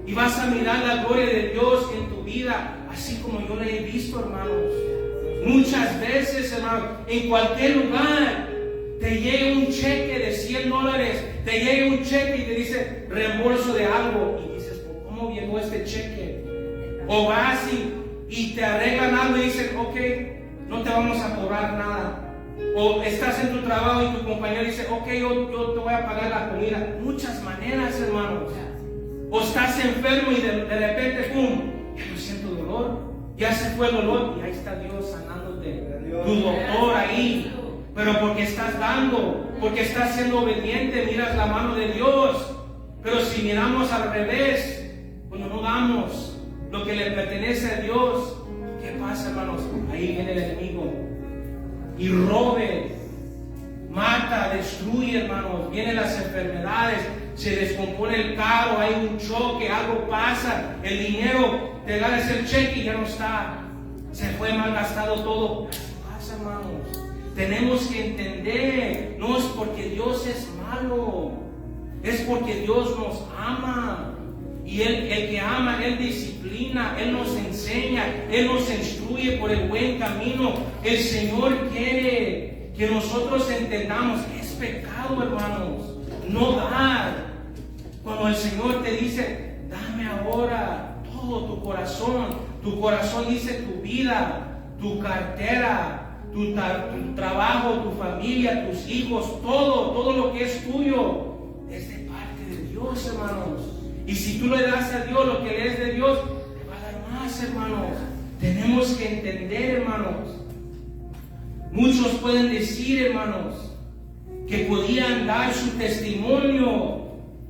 Y vas a mirar la gloria de Dios en tu vida, así como yo la he visto, hermanos. Muchas veces, hermanos, en cualquier lugar te llega un cheque de $100, te llega un cheque y te dice reembolso de algo, y dices, ¿cómo llegó este cheque? O vas y te arreglan algo y dicen, ok, no te vamos a cobrar nada. O estás en tu trabajo y tu compañero dice, ok, yo te voy a pagar la comida. Muchas maneras, hermanos. O estás enfermo y de repente, ¡pum!, ya no siento dolor, ya se fue el dolor, y ahí está Dios sanándote, tu doctor ahí. Pero porque estás dando, porque estás siendo obediente, miras la mano de Dios. Pero si miramos al revés, cuando no damos lo que le pertenece a Dios, ¿qué pasa, hermanos? Ahí viene el enemigo y robe, mata, destruye, hermanos. Vienen las enfermedades, se descompone el carro, hay un choque, algo pasa, el dinero, te ganas el cheque y ya no está, se fue malgastado todo. Eso pasa, hermanos. Tenemos que entender, no es porque Dios es malo, es porque Dios nos ama. Y el que ama, Él disciplina, Él nos enseña, Él nos instruye por el buen camino. El Señor quiere que nosotros entendamos, es pecado, hermanos, no dar. Cuando el Señor te dice, dame ahora todo tu corazón dice tu vida, tu cartera, tu trabajo, tu familia, tus hijos, todo lo que es tuyo, es de parte de Dios, hermanos. Y si tú le das a Dios lo que le es de Dios, te va a dar más, hermanos. Tenemos que entender, hermanos. Muchos pueden decir, hermanos, que podían dar su testimonio,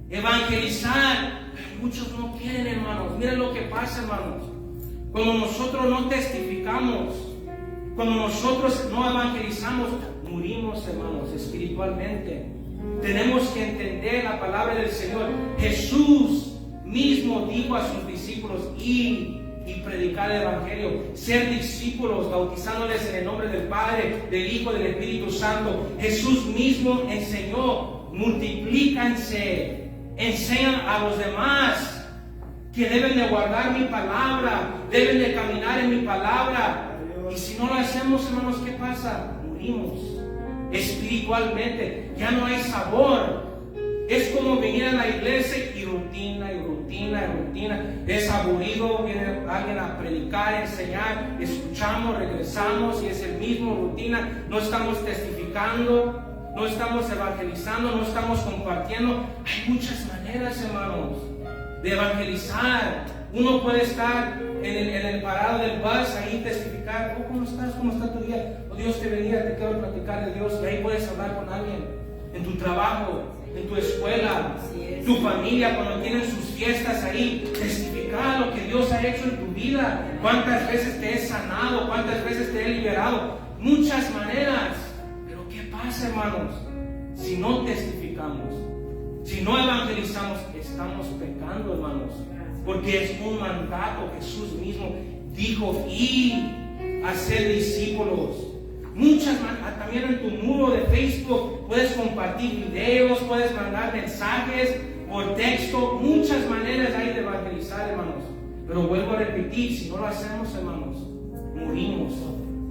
evangelizar, pero muchos no quieren, hermanos. Miren lo que pasa, hermanos. Cuando nosotros no testificamos, cuando nosotros no evangelizamos, murimos, hermanos, espiritualmente. Tenemos que entender la palabra del Señor. Jesús mismo dijo a sus discípulos, ir y predicar el Evangelio, ser discípulos, bautizándoles en el nombre del Padre, del Hijo, del Espíritu Santo. Jesús mismo enseñó, multiplícanse, enseñan a los demás que deben de guardar mi palabra, deben de caminar en mi palabra. Y si no lo hacemos, hermanos, ¿qué pasa? Murimos espiritualmente, ya no hay sabor. Es como venir a la iglesia y rutina. Es aburrido, viene alguien a predicar, enseñar, escuchamos, regresamos y es el mismo rutina. No estamos testificando, no estamos evangelizando, no estamos compartiendo. Hay muchas maneras, hermanos, de evangelizar. Uno puede estar en el parado del bus, ahí testificar, oh, ¿cómo estás? ¿Cómo está tu día? Oh, Dios te bendiga, te quiero platicar de Dios. Y ahí puedes hablar con alguien, en tu trabajo, en tu escuela, tu familia, cuando tienen sus fiestas ahí, testificar lo que Dios ha hecho en tu vida. Cuántas veces te he sanado, cuántas veces te he liberado, muchas maneras. Pero ¿qué pasa, hermanos? Si no testificamos, si no evangelizamos, estamos pecando, hermanos, porque es un mandato. Jesús mismo dijo, ir a ser discípulos. Muchas maneras, también en tu muro de Facebook puedes compartir videos, puedes mandar mensajes por texto, muchas maneras hay de evangelizar, hermanos. Pero vuelvo a repetir, si no lo hacemos, hermanos, morimos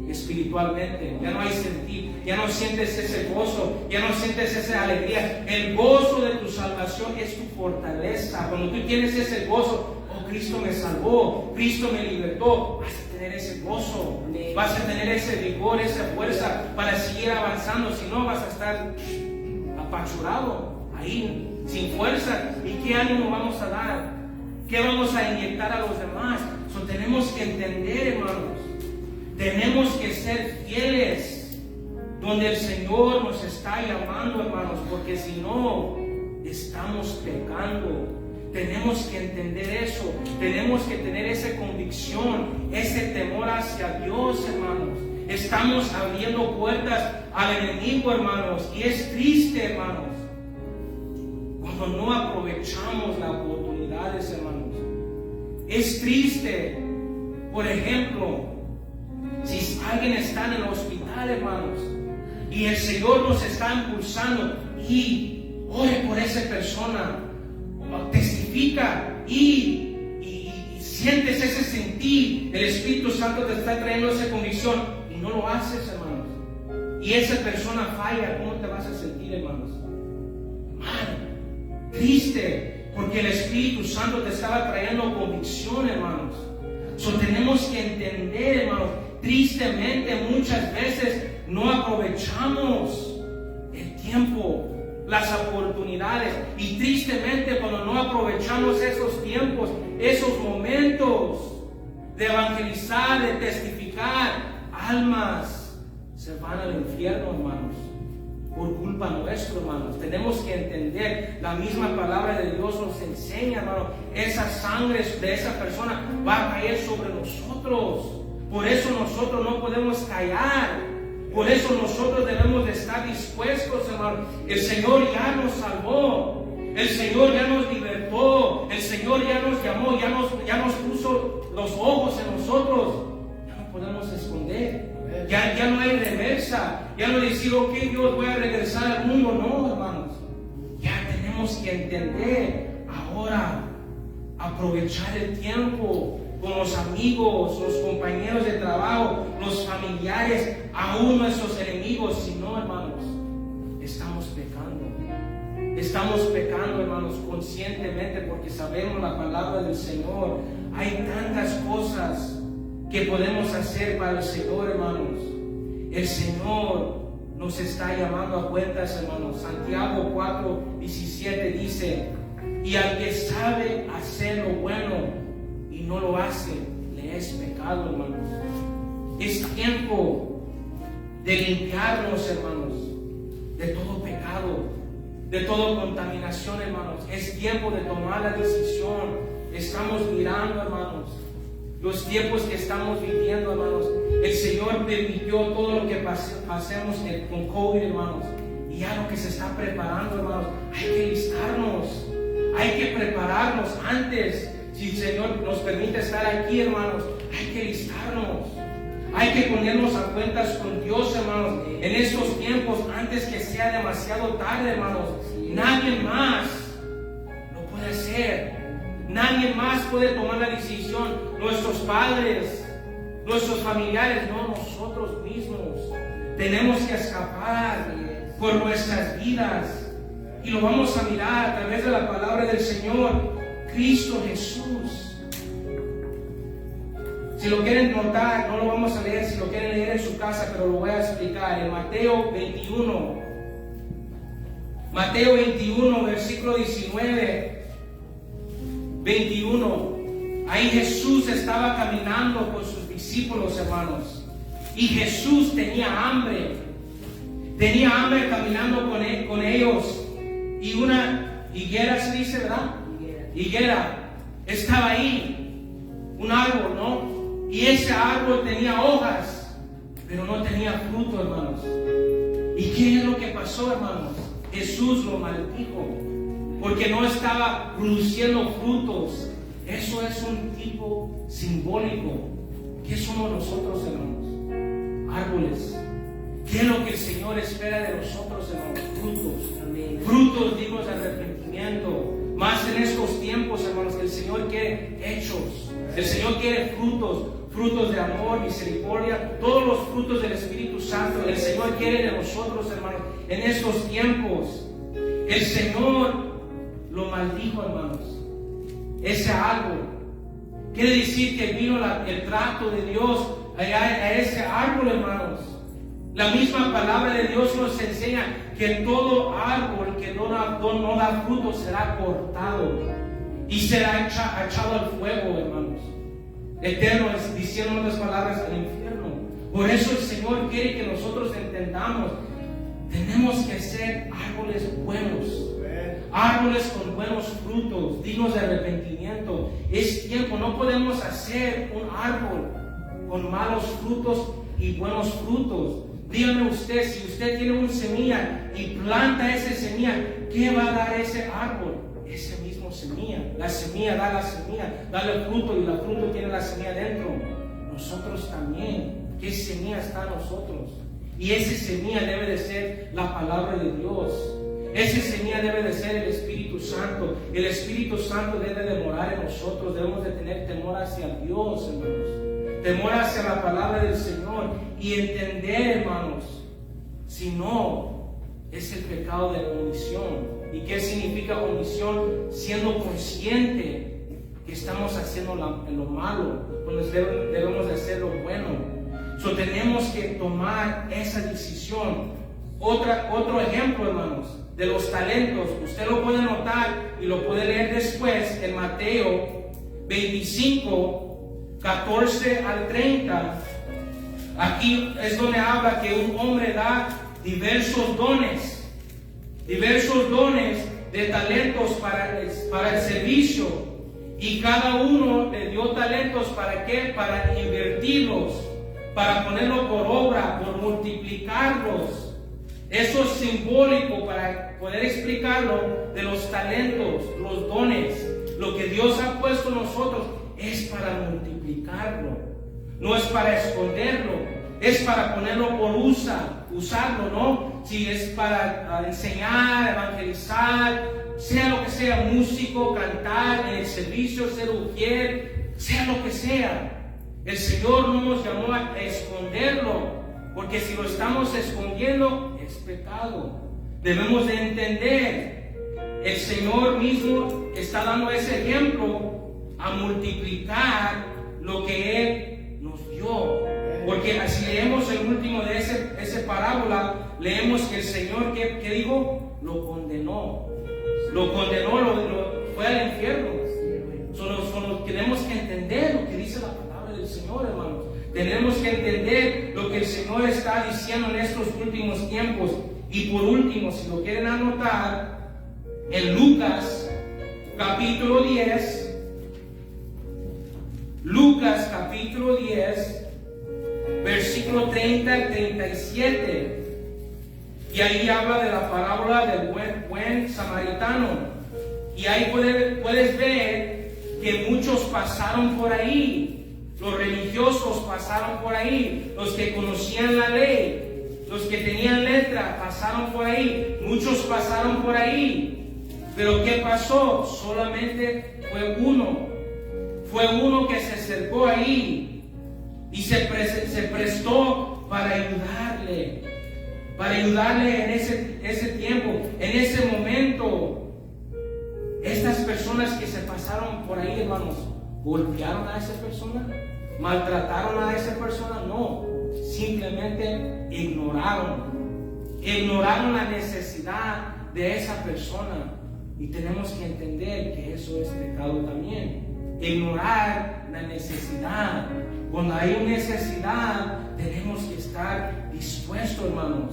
espiritualmente. Ya no hay sentido, ya no sientes ese gozo, ya no sientes esa alegría. El gozo de tu salvación es tu fortaleza. Cuando tú tienes ese gozo, oh, Cristo me salvó, Cristo me libertó, vas a tener ese gozo, vas a tener ese vigor, esa fuerza para seguir avanzando. Si no, vas a estar apachurrado ahí, sin fuerza. ¿Y qué ánimo vamos a dar? ¿Qué vamos a inyectar a los demás? Tenemos que entender, hermanos, tenemos que ser fieles donde el Señor nos está llamando, hermanos, porque si no, estamos pecando. Tenemos que entender eso, tenemos que tener esa convicción, ese temor hacia Dios, hermanos. Estamos abriendo puertas al enemigo, hermanos, y es triste, hermanos, cuando no aprovechamos las oportunidades, hermanos. Es triste, por ejemplo, si alguien está en el hospital, hermanos, y el Señor nos está impulsando, y ore por esa persona, testifica y sientes ese sentir, el Espíritu Santo te está trayendo esa convicción y no lo haces, hermanos, y esa persona falla, ¿cómo te vas a sentir, hermanos? Mal, triste, porque el Espíritu Santo te estaba trayendo convicción, hermanos. Tenemos que entender, hermanos, tristemente muchas veces no aprovechamos el tiempo, las oportunidades, y tristemente cuando no aprovechamos esos tiempos, esos momentos de evangelizar, de testificar, almas se van al infierno, hermanos, por culpa nuestra, hermanos. Tenemos que entender, la misma palabra de Dios nos enseña, hermanos, esa sangre de esa persona va a caer sobre nosotros. Por eso nosotros no podemos callar. Por eso nosotros debemos de estar dispuestos, hermano. El Señor ya nos salvó. El Señor ya nos libertó. El Señor ya nos llamó, ya nos puso los ojos en nosotros. Ya no podemos esconder. Ya no hay reversa. Ya no decir, ok, yo voy a regresar al mundo. No, hermanos. Ya tenemos que entender ahora, aprovechar el tiempo con los amigos, los compañeros de trabajo, los familiares, aún nuestros enemigos. Si no, hermanos, estamos pecando. Estamos pecando, hermanos, conscientemente, porque sabemos la palabra del Señor. Hay tantas cosas que podemos hacer para el Señor, hermanos. El Señor nos está llamando a cuentas, hermanos. Santiago 4:17 dice: y al que sabe hacer lo bueno y no lo hace, le es pecado, hermanos. Es tiempo de limpiarnos, hermanos, de todo pecado, de toda contaminación, hermanos. Es tiempo de tomar la decisión. Estamos mirando, hermanos, los tiempos que estamos viviendo, hermanos. El Señor permitió todo lo que pasemos con COVID, hermanos. Y ya lo que se está preparando, hermanos, hay que listarnos. Hay que prepararnos antes. Si el Señor nos permite estar aquí, hermanos, hay que listarnos. Hay que ponernos a cuentas con Dios, hermanos, en estos tiempos, antes que sea demasiado tarde, hermanos. Nadie más lo puede hacer. Nadie más puede tomar la decisión. Nuestros padres, nuestros familiares, no, nosotros mismos. Tenemos que escapar por nuestras vidas. Y lo vamos a mirar a través de la palabra del Señor, Cristo Jesús. Si lo quieren notar, no lo vamos a leer. Si lo quieren leer en su casa, pero lo voy a explicar. En Mateo 21, versículo 19, 21. Ahí Jesús estaba caminando con sus discípulos, hermanos. Y Jesús tenía hambre. Tenía hambre caminando con ellos. Y una higuera, se dice, ¿verdad? Higuera. Estaba ahí. Un árbol, ¿no? Y ese árbol tenía hojas, pero no tenía fruto, hermanos. ¿Y qué es lo que pasó, hermanos? Jesús lo maldijo, porque no estaba produciendo frutos. Eso es un tipo simbólico. ¿Qué somos nosotros, hermanos? Árboles. ¿Qué es lo que el Señor espera de nosotros, hermanos? Frutos. Amén. Frutos dignos de arrepentimiento. Más en estos tiempos, hermanos, que el Señor quiere hechos. El Señor quiere frutos. Frutos de amor, misericordia. Todos los frutos del Espíritu Santo. El Señor quiere de nosotros, hermanos, en estos tiempos. El Señor lo maldijo, hermanos. Ese árbol. Quiere decir que vino el trato de Dios a ese árbol, hermanos. La misma palabra de Dios nos enseña que todo árbol que no da fruto será cortado y será echado al fuego, hermanos. Eterno, diciendo en otras palabras, al infierno. Por eso el Señor quiere que nosotros entendamos, tenemos que ser árboles buenos, árboles con buenos frutos, dignos de arrepentimiento. Es tiempo, no podemos hacer un árbol con malos frutos y buenos frutos. Dígame usted, si usted tiene una semilla y planta esa semilla, ¿qué va a dar ese árbol? Ese mismo semilla. La semilla da la semilla, da el fruto, y el fruto tiene la semilla dentro. Nosotros también. ¿Qué semilla está en nosotros? Y esa semilla debe de ser la palabra de Dios. Esa semilla debe de ser el Espíritu Santo. El Espíritu Santo debe de morar en nosotros. Debemos de tener temor hacia Dios, hermanos. Temor hacia la palabra del Señor. Y entender, hermanos, si no, es el pecado de la omisión. ¿Y qué significa omisión? Siendo consciente que estamos haciendo lo malo, cuando debemos de hacer lo bueno. Tenemos que tomar esa decisión. Otro ejemplo, hermanos, de los talentos. Usted lo puede notar y lo puede leer después en Mateo 25, 14 al 30. Aquí es donde habla que un hombre da diversos dones de talentos para el servicio, y cada uno le dio talentos ¿para qué? Para invertirlos, para ponerlo por obra, por multiplicarlos. Eso es simbólico para poder explicarlo de los talentos, los dones. Lo que Dios ha puesto en nosotros es para multiplicarlo. No es para esconderlo, es para ponerlo por usarlo, ¿no? Si es para enseñar, evangelizar, sea lo que sea, músico, cantar, en el servicio, ser ujier, sea lo que sea. El Señor no nos llamó a esconderlo, porque si lo estamos escondiendo, es pecado. Debemos de entender, el Señor mismo está dando ese ejemplo a multiplicar lo que Él nos dio. Porque si leemos el último de esa parábola, leemos que el Señor, ¿qué dijo? Lo condenó, lo fue al infierno. Solo tenemos que entender lo que dice la palabra del Señor, hermanos. Tenemos que entender lo que el Señor está diciendo en estos últimos tiempos. Y por último, si lo quieren anotar, en Lucas capítulo 10, Lucas capítulo 10, versículo 30 al 37. Y ahí habla de la parábola del buen samaritano. Y ahí puedes ver que muchos pasaron por ahí. Los religiosos pasaron por ahí. Los que conocían la ley, los que tenían letra, pasaron por ahí. Muchos pasaron por ahí. Pero ¿qué pasó? Solamente fue uno. Fue uno que se acercó ahí y se prestó para ayudarle. Para ayudarle en ese tiempo, en ese momento. Estas personas que se pasaron por ahí, hermanos, ¿golpearon a esa persona? ¿Maltrataron a esa persona? No, simplemente ignoraron la necesidad de esa persona. Y tenemos que entender que eso es pecado también. Ignorar la necesidad. Cuando hay una necesidad, tenemos que estar dispuestos, hermanos.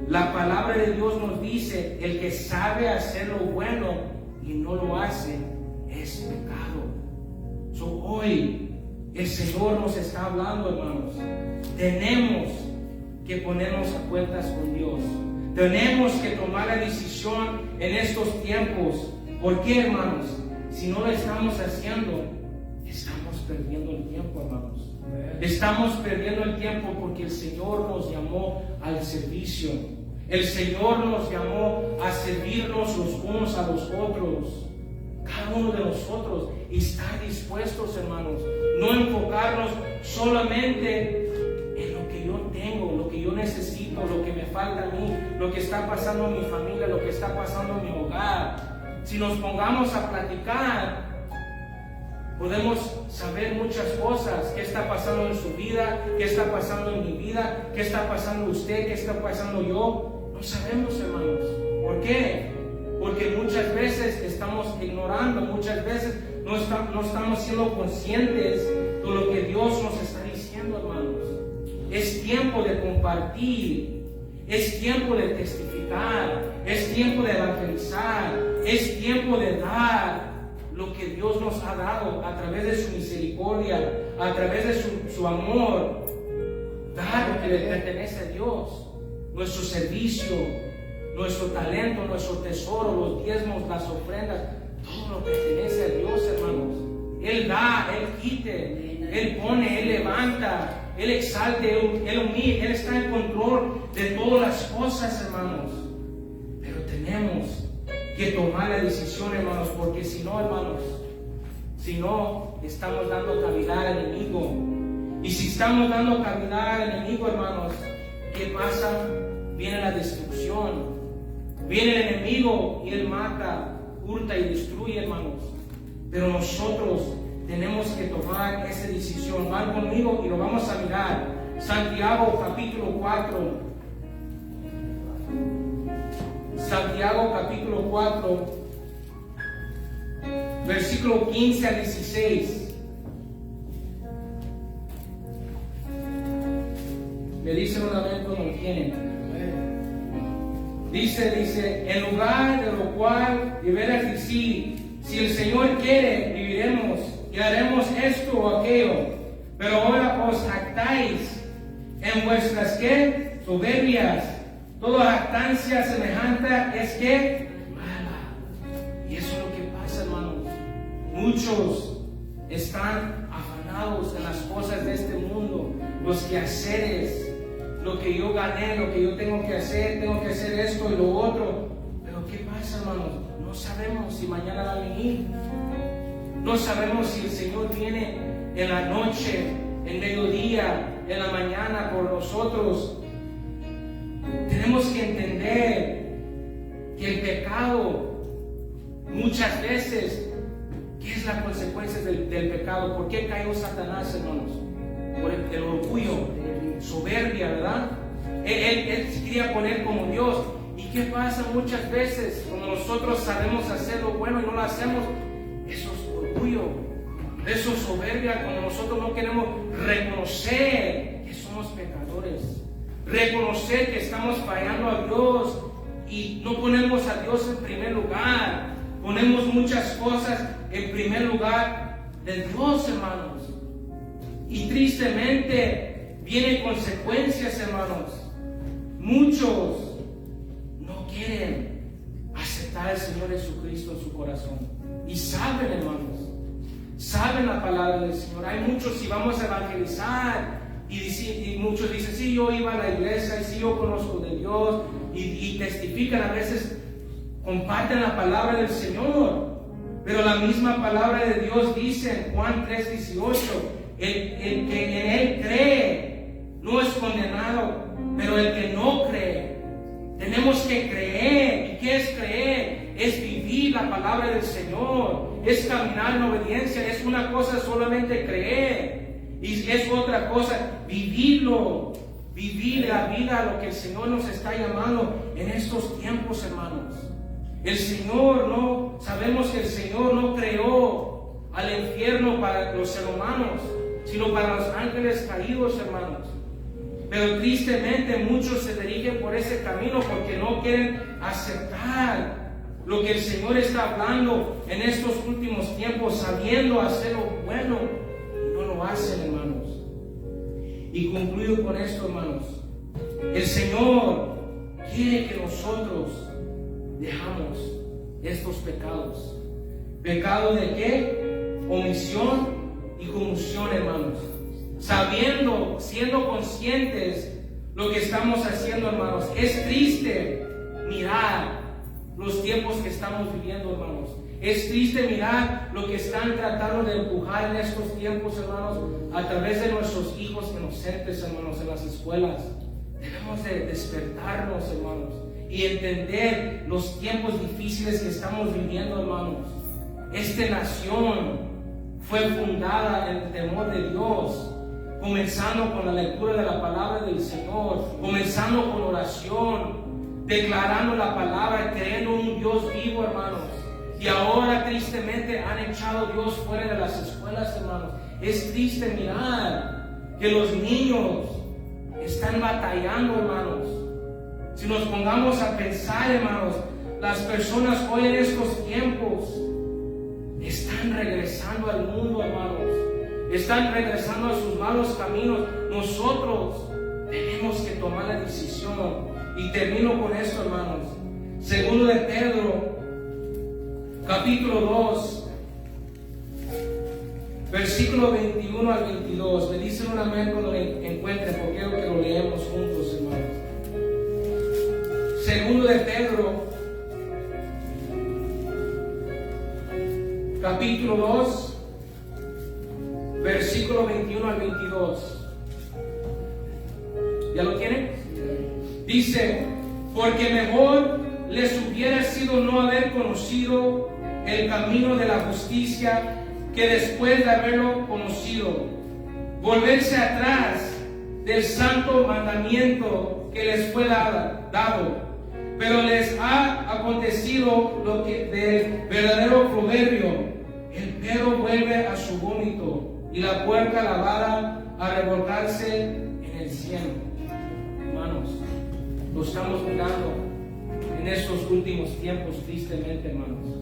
La palabra de Dios nos dice, el que sabe hacer lo bueno y no lo hace, es pecado. Hoy el Señor nos está hablando, hermanos. Tenemos que ponernos a cuentas con Dios. Tenemos que tomar la decisión en estos tiempos. ¿Por qué, hermanos? Si no lo estamos haciendo, estamos perdiendo el tiempo, hermanos. Estamos perdiendo el tiempo porque el Señor nos llamó al servicio. El Señor nos llamó a servirnos los unos a los otros. Cada uno de nosotros está dispuestos, hermanos, no enfocarnos solamente en lo que yo tengo, lo que yo necesito, lo que me falta a mí, lo que está pasando en mi familia, lo que está pasando en mi hogar. Si nos pongamos a platicar, podemos saber muchas cosas. ¿Qué está pasando en su vida? ¿Qué está pasando en mi vida? ¿Qué está pasando usted? ¿Qué está pasando yo? No sabemos, hermanos. ¿Por qué? Porque muchas veces estamos ignorando, muchas veces no estamos siendo conscientes de lo que Dios nos está diciendo, hermanos. Es tiempo de compartir, es tiempo de testificar, es tiempo de evangelizar, es tiempo de dar lo que Dios nos ha dado a través de su misericordia, a través de su amor. Dar lo que le pertenece a Dios. Nuestro servicio, nuestro talento, nuestro tesoro, los diezmos, las ofrendas, todo lo que pertenece a Dios, hermanos. Él da, Él quite, Él pone, Él levanta, Él exalte, Él humilla, Él está en control de todas las cosas, hermanos. Pero tenemos que tomar la decisión, hermanos, porque si no, hermanos, si no, estamos dando cabida al enemigo. Y si estamos dando cabida al enemigo, hermanos, ¿qué pasa? Viene la destrucción. Viene el enemigo y él mata, hurta y destruye, hermanos. Pero nosotros tenemos que tomar esa decisión. Van conmigo y lo vamos a mirar. Santiago capítulo 4. Santiago capítulo 4, versículo 15 a 16. Me dice nuevamente no tienen. Dice, en lugar de lo cual deberás decir, si el Señor quiere, viviremos y haremos esto o aquello. Pero ahora os jactáis en vuestras ¿qué? Soberbias. Toda jactancia semejante es que mala. Y eso es lo que pasa, hermanos. Muchos están afanados en las cosas de este mundo, los quehaceres, lo que yo gané, lo que yo tengo que hacer esto y lo otro. Pero ¿qué pasa, hermanos? No sabemos si mañana va a venir. No sabemos si el Señor viene en la noche, en mediodía, en la mañana por nosotros. Tenemos que entender que el pecado muchas veces, ¿qué es la consecuencia del pecado? ¿Por qué cayó Satanás, hermanos? Por el orgullo, soberbia, ¿verdad? Él se quería poner como Dios. ¿Y qué pasa muchas veces cuando nosotros sabemos hacer lo bueno y no lo hacemos? Eso es orgullo, eso es soberbia, cuando nosotros no queremos reconocer que somos pecadores, reconocer que estamos fallando a Dios y no ponemos a Dios en primer lugar. Ponemos muchas cosas en primer lugar de Dios, hermanos. Y tristemente vienen consecuencias, hermanos. Muchos no quieren aceptar al Señor Jesucristo en su corazón. Y saben, hermanos, saben la palabra del Señor. Hay muchos, si vamos a evangelizar, y muchos dicen, sí, yo iba a la iglesia, y sí, yo conozco de Dios, y testifican, a veces comparten la palabra del Señor, pero la misma palabra de Dios dice en Juan 3:18, el que en Él cree no es condenado, pero el que no cree, tenemos que creer. ¿Y qué es creer? Es vivir la palabra del Señor, es caminar en obediencia. Es una cosa solamente creer, y es otra cosa vivirlo, vivir la vida a lo que el Señor nos está llamando en estos tiempos, hermanos. El Señor no, sabemos que el Señor no creó al infierno para los seres humanos, sino para los ángeles caídos, hermanos. Pero tristemente muchos se dirigen por ese camino porque no quieren aceptar lo que el Señor está hablando en estos últimos tiempos, sabiendo hacer lo bueno y no lo hacen, hermanos. Y concluyo con esto, hermanos. El Señor quiere que nosotros dejamos estos pecados. ¿Pecado de qué? Omisión y comisión, hermanos. Sabiendo, siendo conscientes lo que estamos haciendo, hermanos. Es triste mirar los tiempos que estamos viviendo, hermanos. Es triste mirar lo que están tratando de empujar en estos tiempos, hermanos, a través de nuestros hijos inocentes, hermanos, en las escuelas. Debemos de despertarnos, hermanos, y entender los tiempos difíciles que estamos viviendo, hermanos. Esta nación fue fundada en el temor de Dios, comenzando con la lectura de la palabra del Señor, comenzando con oración, declarando la palabra, creyendo en un Dios vivo, hermanos. Y ahora tristemente han echado a Dios fuera de las escuelas, hermanos. Es triste mirar que los niños están batallando, hermanos. Si nos pongamos a pensar, hermanos, las personas hoy en estos tiempos están regresando al mundo, hermanos. Están regresando a sus malos caminos. Nosotros tenemos que tomar la decisión. Y termino con esto, hermanos. Segundo de Pedro, capítulo 2, versículo 21 al 22. Me dicen un amén cuando lo encuentren, porque quiero que lo leemos juntos, hermanos. Segundo de Pedro, capítulo 2, versículo 21 al 22. ¿Ya lo tienen? Dice, porque mejor les hubiera sido no haber conocido el camino de la justicia que después de haberlo conocido, volverse atrás del santo mandamiento que les fue dado. Pero les ha acontecido lo que del verdadero proverbio: el perro vuelve a su vómito y la puerca lavada a revolcarse en el cielo. Hermanos, lo estamos mirando en estos últimos tiempos, tristemente, hermanos.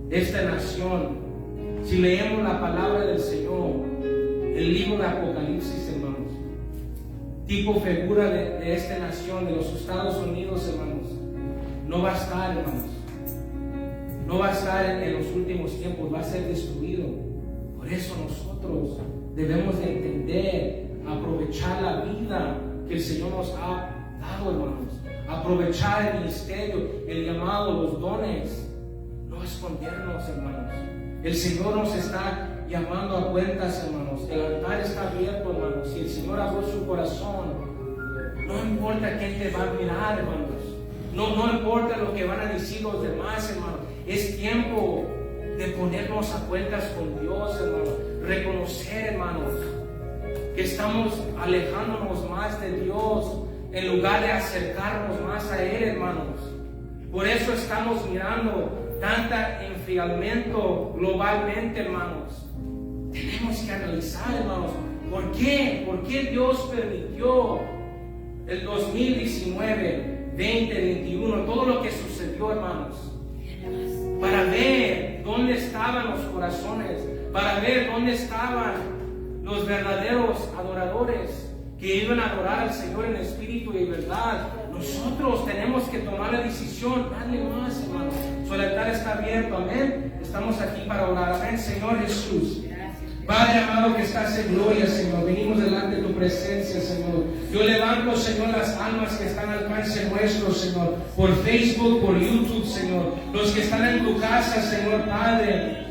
Esta nación, si leemos la palabra del Señor, el libro de Apocalipsis, hermanos, tipo figura de esta nación, de los Estados Unidos, hermanos, no va a estar, hermanos. No va a estar en los últimos tiempos, va a ser destruido. Por eso nosotros debemos de entender, aprovechar la vida que el Señor nos ha dado, hermanos. Aprovechar el ministerio, el llamado, los dones. No escondernos, hermanos. El Señor nos está llamando a cuentas, hermanos. El altar está abierto, hermanos. Si el Señor abrió su corazón, no importa quién te va a mirar, hermanos. No importa lo que van a decir los demás, hermanos. Es tiempo de ponernos a cuentas con Dios, hermanos. Reconocer, hermanos, que estamos alejándonos más de Dios en lugar de acercarnos más a Él, hermanos. Por eso estamos mirando tanta enfriamiento globalmente, hermanos. Tenemos que analizar, hermanos, ¿por qué? ¿Por qué Dios permitió el 2019, 2021, todo lo que sucedió, hermanos? Para ver dónde estaban los corazones, para ver dónde estaban los verdaderos adoradores que iban a adorar al Señor en espíritu y verdad. Nosotros tenemos que tomar la decisión, darle más, hermanos. Su altar está abierto, amén. Estamos aquí para orar, amén. Señor Jesús, Padre amado que estás en gloria, Señor, venimos delante de tu presencia, Señor. Yo levanto, Señor, las almas que están al alcance nuestro, Señor, por Facebook, por YouTube, Señor. Los que están en tu casa, Señor, Padre,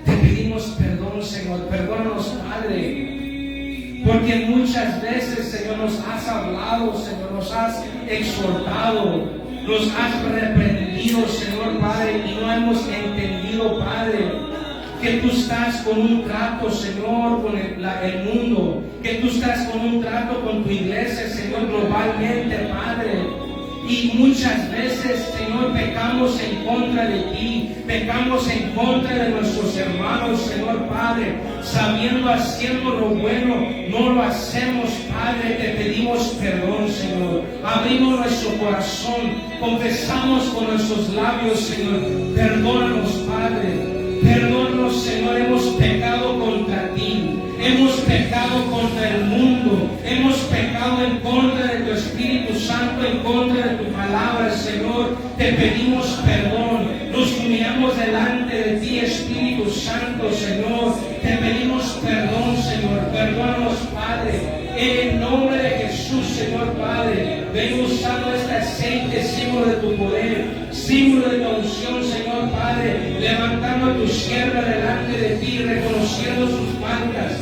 te pedimos perdón, Señor. Perdónanos, Padre, porque muchas veces, Señor, nos has hablado, Señor, nos has exhortado, nos has reprendido, Señor, Padre, y no hemos entendido, Padre, que tú estás con un trato, Señor, con el mundo, que tú estás con un trato con tu iglesia, Señor, globalmente, Padre. Y muchas veces, Señor, pecamos en contra de ti, pecamos en contra de nuestros hermanos, Señor, Padre, sabiendo, haciendo lo bueno, no lo hacemos, Padre, te pedimos perdón, Señor. Abrimos nuestro corazón, confesamos con nuestros labios, Señor, perdónanos, Padre. Perdónanos, Señor, hemos pecado contra ti, hemos pecado contra el mundo, hemos pecado en contra de tu Espíritu Santo, en contra de tu palabra, Señor. Te pedimos perdón, nos humillamos delante de ti, Espíritu Santo, Señor. Te pedimos perdón, Señor, perdónanos, Padre. En el nombre de Jesús, Señor Padre, ven usando este aceite, símbolo de tu poder, símbolo de tu unción, Señor Padre, levantando a tu sierva delante de ti, reconociendo sus faltas,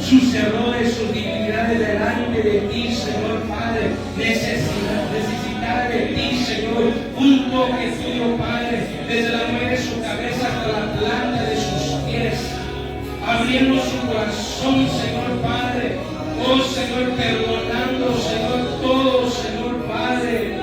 sus errores, sus dignidades delante de ti, Señor Padre, necesitar de ti, Señor, un toque tuyo, Padre, desde la nuez de su cabeza hasta la planta de sus pies, abriendo su corazón, Señor Padre. Oh Señor, perdonando, Señor, todo, Señor Padre,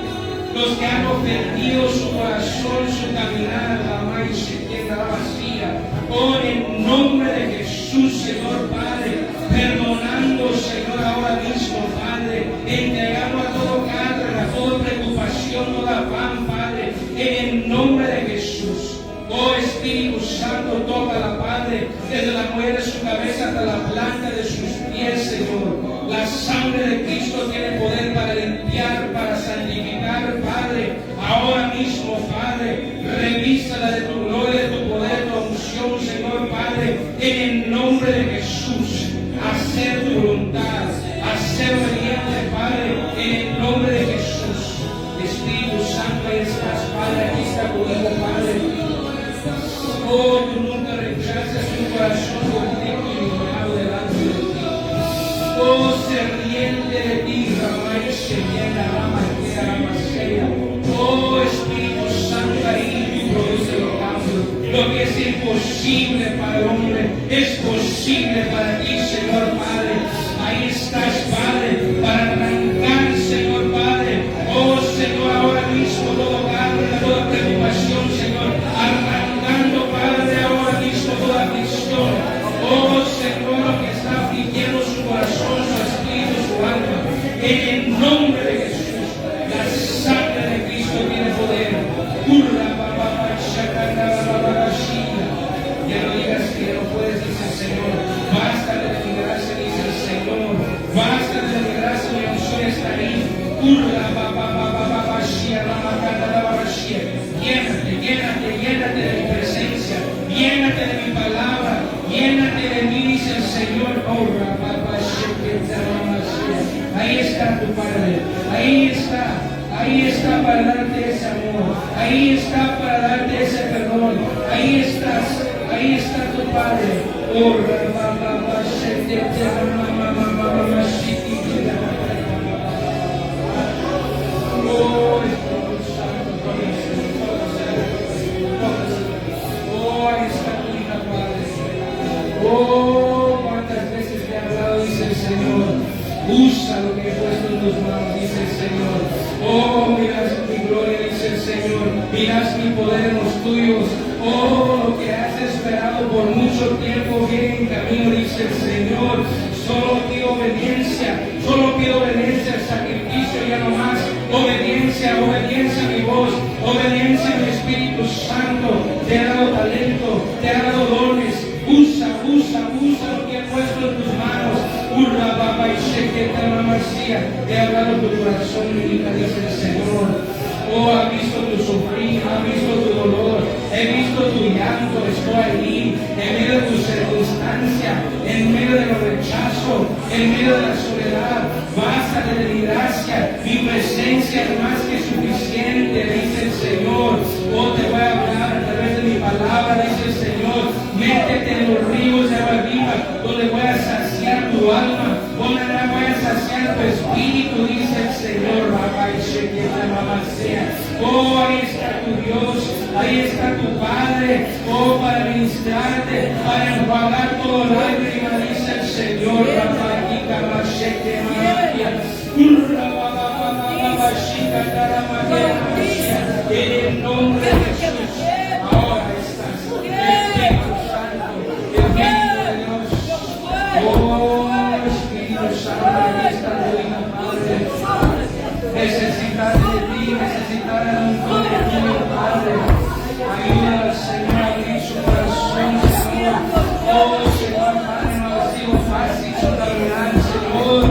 los que han ofendido su corazón, su caminar, la maíz se queda vacía. Oh, en nombre de Jesús, Señor Padre, perdonando, Señor, ahora mismo, Padre, entregando a todo carga, a toda preocupación, toda afán, Padre, en el nombre de Jesús. Oh Espíritu Santo, tócala, Padre, desde la muela de su cabeza hasta la planta de sus pies, Señor. La sangre de Cristo tiene poder para limpiar, para santificar, Padre. Ahora mismo, Padre, revísala de tu gloria, de tu poder, tu unción, Señor, Padre, en el nombre de Jesús. Hacer tu voluntad, hacer obediente, Padre, en el nombre de Jesús. Espíritu Santo, ahí estás, Padre, aquí está tu Hijo, Padre. Oh, tú nunca rechazas un corazón contigo y humillado delante de ti. Oh, se riente de ti, Ramay, se llena, Rama, Ramacea. Oh, Espíritu Santo, ahí produce los cambios. Lo que es imposible para el hombre es posible para ti, Señor Padre. Ahí estás, Padre, para arrancar, Señor Padre. Oh, Señor, ahora mismo todo carga, toda preocupación, Señor, arrancando, Padre, ahora mismo toda aflicción. Oh, Señor, lo que está afligiendo su corazón, su espíritu, su alma, en el nombre de Jesús, la sangre de Cristo tiene poder. Ya no digas que no puedes, dice el Señor, basta de Ahí está tu Padre, ahí está para darte ese amor, ahí está para darte ese perdón, ahí está tu Padre. Oh, ahí está tu hija, Padre. Oh, cuántas veces te he hablado, dice el Señor. Usa lo que he puesto en tus manos, dice el Señor. Oh, mirad mi gloria, dice el Señor. Mirad mi poder en los tuyos. Oh, lo que has esperado por mucho tiempo viene en camino, dice el Señor. Solo pido obediencia al sacrificio, ya no más. Obediencia a mi voz, obediencia a mi Espíritu Santo. Te ha dado talento, te ha dado dones. Usa lo que he puesto en tus manos. He hablado tu corazón, mi hija, dice el Señor. Oh, ha visto tu sufrir, ha visto tu dolor, he visto tu llanto, estoy allí, en medio de tu circunstancia, en medio del rechazo, en medio de la soledad. Basta de mi gracia, mi presencia es más que suficiente, dice el Señor. Oh, te voy a hablar a través de mi palabra, dice el Señor. Métete en los ríos de agua viva, donde voy a saciar tu alma, donde voy a saciar tu espíritu, dice el Señor. Oh, ahí está tu Dios, ahí está tu Padre, oh, para ministrarte, para enjuagar todo lágrima, dice el Señor. En el nombre de Jesús, ahora estás, Espíritu Santo, Espíritu de Dios. Oh, Espíritu Santo, ahí está tu hija, Padre. Necesitar de ti, necesitar de un corazón, Padre. Ayuda al Señor a abrir su corazón, Señor. Oh, Señor, Padre, no ha sido fácil su caminar, Señor,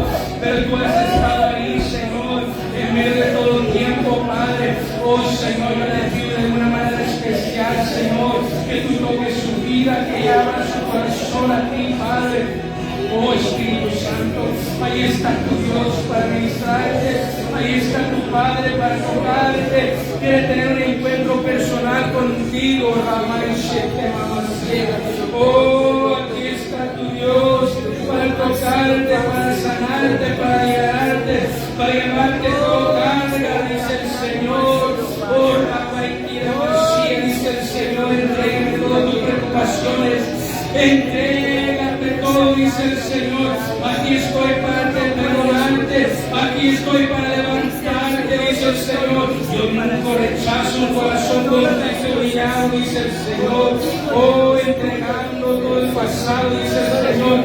pero tú has estado ahí, Señor, en medio de todo el tiempo, Padre. Oh, Señor, yo le pido de una manera especial, Señor, que tú toques su vida, que abra su corazón a ti, Padre. Oh, Espíritu Santo, ahí está tu Dios para ministrarte, ahí está tu Padre para tocarte, quiere tener un encuentro personal contigo, oh, aquí está tu Dios para tocarte, para sanarte, para liberarte, para llevarte todo carga, dice el Señor. Oh, dice el Señor, entrégame todas tus preocupaciones, entrégate todo, dice el Señor. Aquí estoy para perdonarte, aquí estoy para levantarte, dice el Señor. Yo nunca rechazo un corazón contrito, dice el Señor. Oh, entregando todo el pasado, dice el Señor.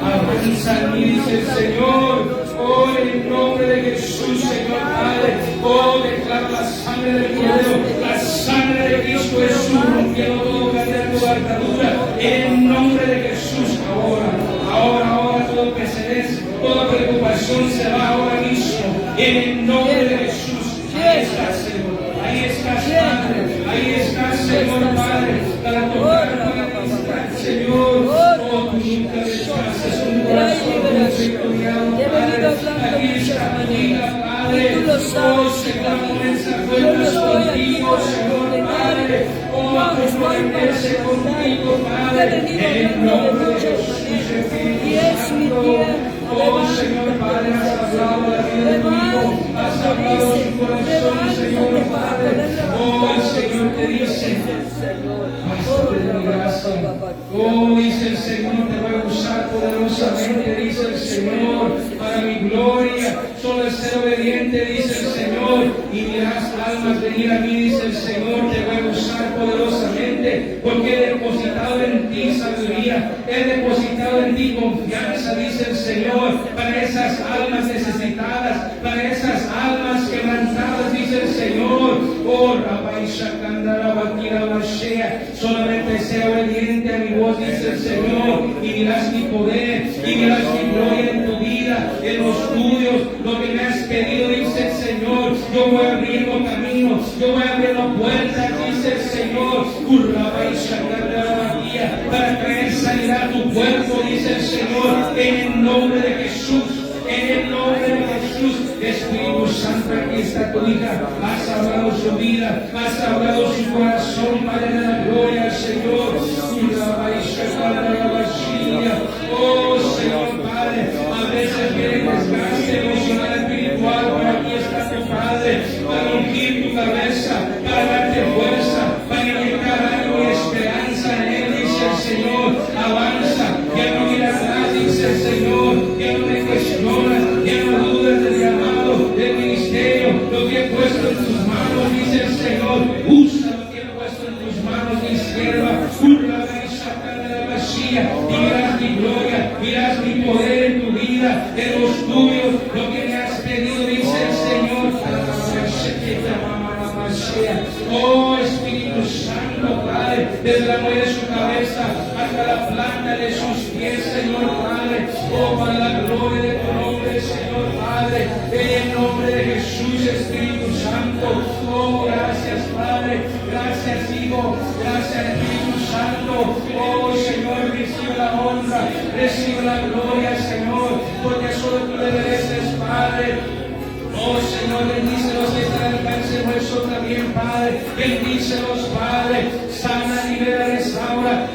Avanza en mí, dice el Señor. Oh, en el nombre de Jesús, Señor Padre. Oh, declaro la sangre del Cordero, la sangre de Cristo Jesús, rompiendo todo cadena, toda atadura. En el nombre de Jesús, ahora, todo pesadez, toda preocupación se va ahora mismo. En el nombre de Jesús, ahí estás, Señor. Ahí estás, Padre. Ahí estás, Señor Padre, para tocar, para ministrar, Señor. Oh, tú nunca descansas un corazón victoriano, Padre. Aquí está tu hija, Padre. Oh, Señor, comienza cuentas contigo, Señor Padre. Oh, comprometerse contigo, Padre. En el nombre de Jesús, Espíritu Santo. Oh, Señor Padre, has hablado la vida de tu Hijo, has hablado su corazón, Señor Padre. Oh, el Señor te dice, basta de mi gracia. Oh, dice el Señor, te voy a usar poderosamente, dice el Señor, para mi gloria. Solo es ser obediente, dice el Señor, y dirás almas venir a mí, dice el Señor, te voy a usar poderosamente, porque he depositado en ti sabiduría, he depositado en ti confianza, dice el Señor, para esas almas necesitadas, para esas almas quebrantadas, dice el Señor. Oh, solamente sea obediente a mi voz, dice el Señor, y dirás mi poder, y dirás mi gloria en tu vida, en los tuyos, lo que me has pedido, dice el Señor. Yo voy abriendo caminos, yo voy abriendo puertas, dice el Señor, para traer sanidad a tu cuerpo, dice el Señor, en el nombre de Jesús. En el nombre de Jesús, Espíritu Santo, aquí está tu hija. Has hablado su vida, has hablado su corazón, Padre de la gloria, Señor. Oh, Señor Padre, a veces viene desgaste emocional, espiritual, pero aquí está tu Padre para ungir tu cabeza, para darte fuerza, para inyectar ánimo y esperanza en Él, dice el Señor. Avanza, ya no mira atrás, dice el Señor, ya no me cuestionas, ya no dudas del llamado, del ministerio, lo que he puesto en tus manos, dice el Señor. Usa lo que he puesto en tus manos, mi sierva. Y verás mi gloria, verás mi poder en tu vida, en los tuyos, lo que me has pedido, dice el Señor. Oh Espíritu Santo, Padre, desde la muelle de su cabeza hasta la planta de sus pies, Señor Padre. Oh, para la gloria de tu nombre, Señor Padre, en el nombre de Jesús, Espíritu Santo. Oh, gracias, Padre, gracias, Hijo, gracias, Espíritu Santo. Oh, Señor, recibe la honra, recibe la gloria, Señor, porque solo tú le mereces, Padre. Oh Señor, bendícelos que están al alcance nuestro también, Padre. Bendícelos, Padre. Sana, libera, restaura.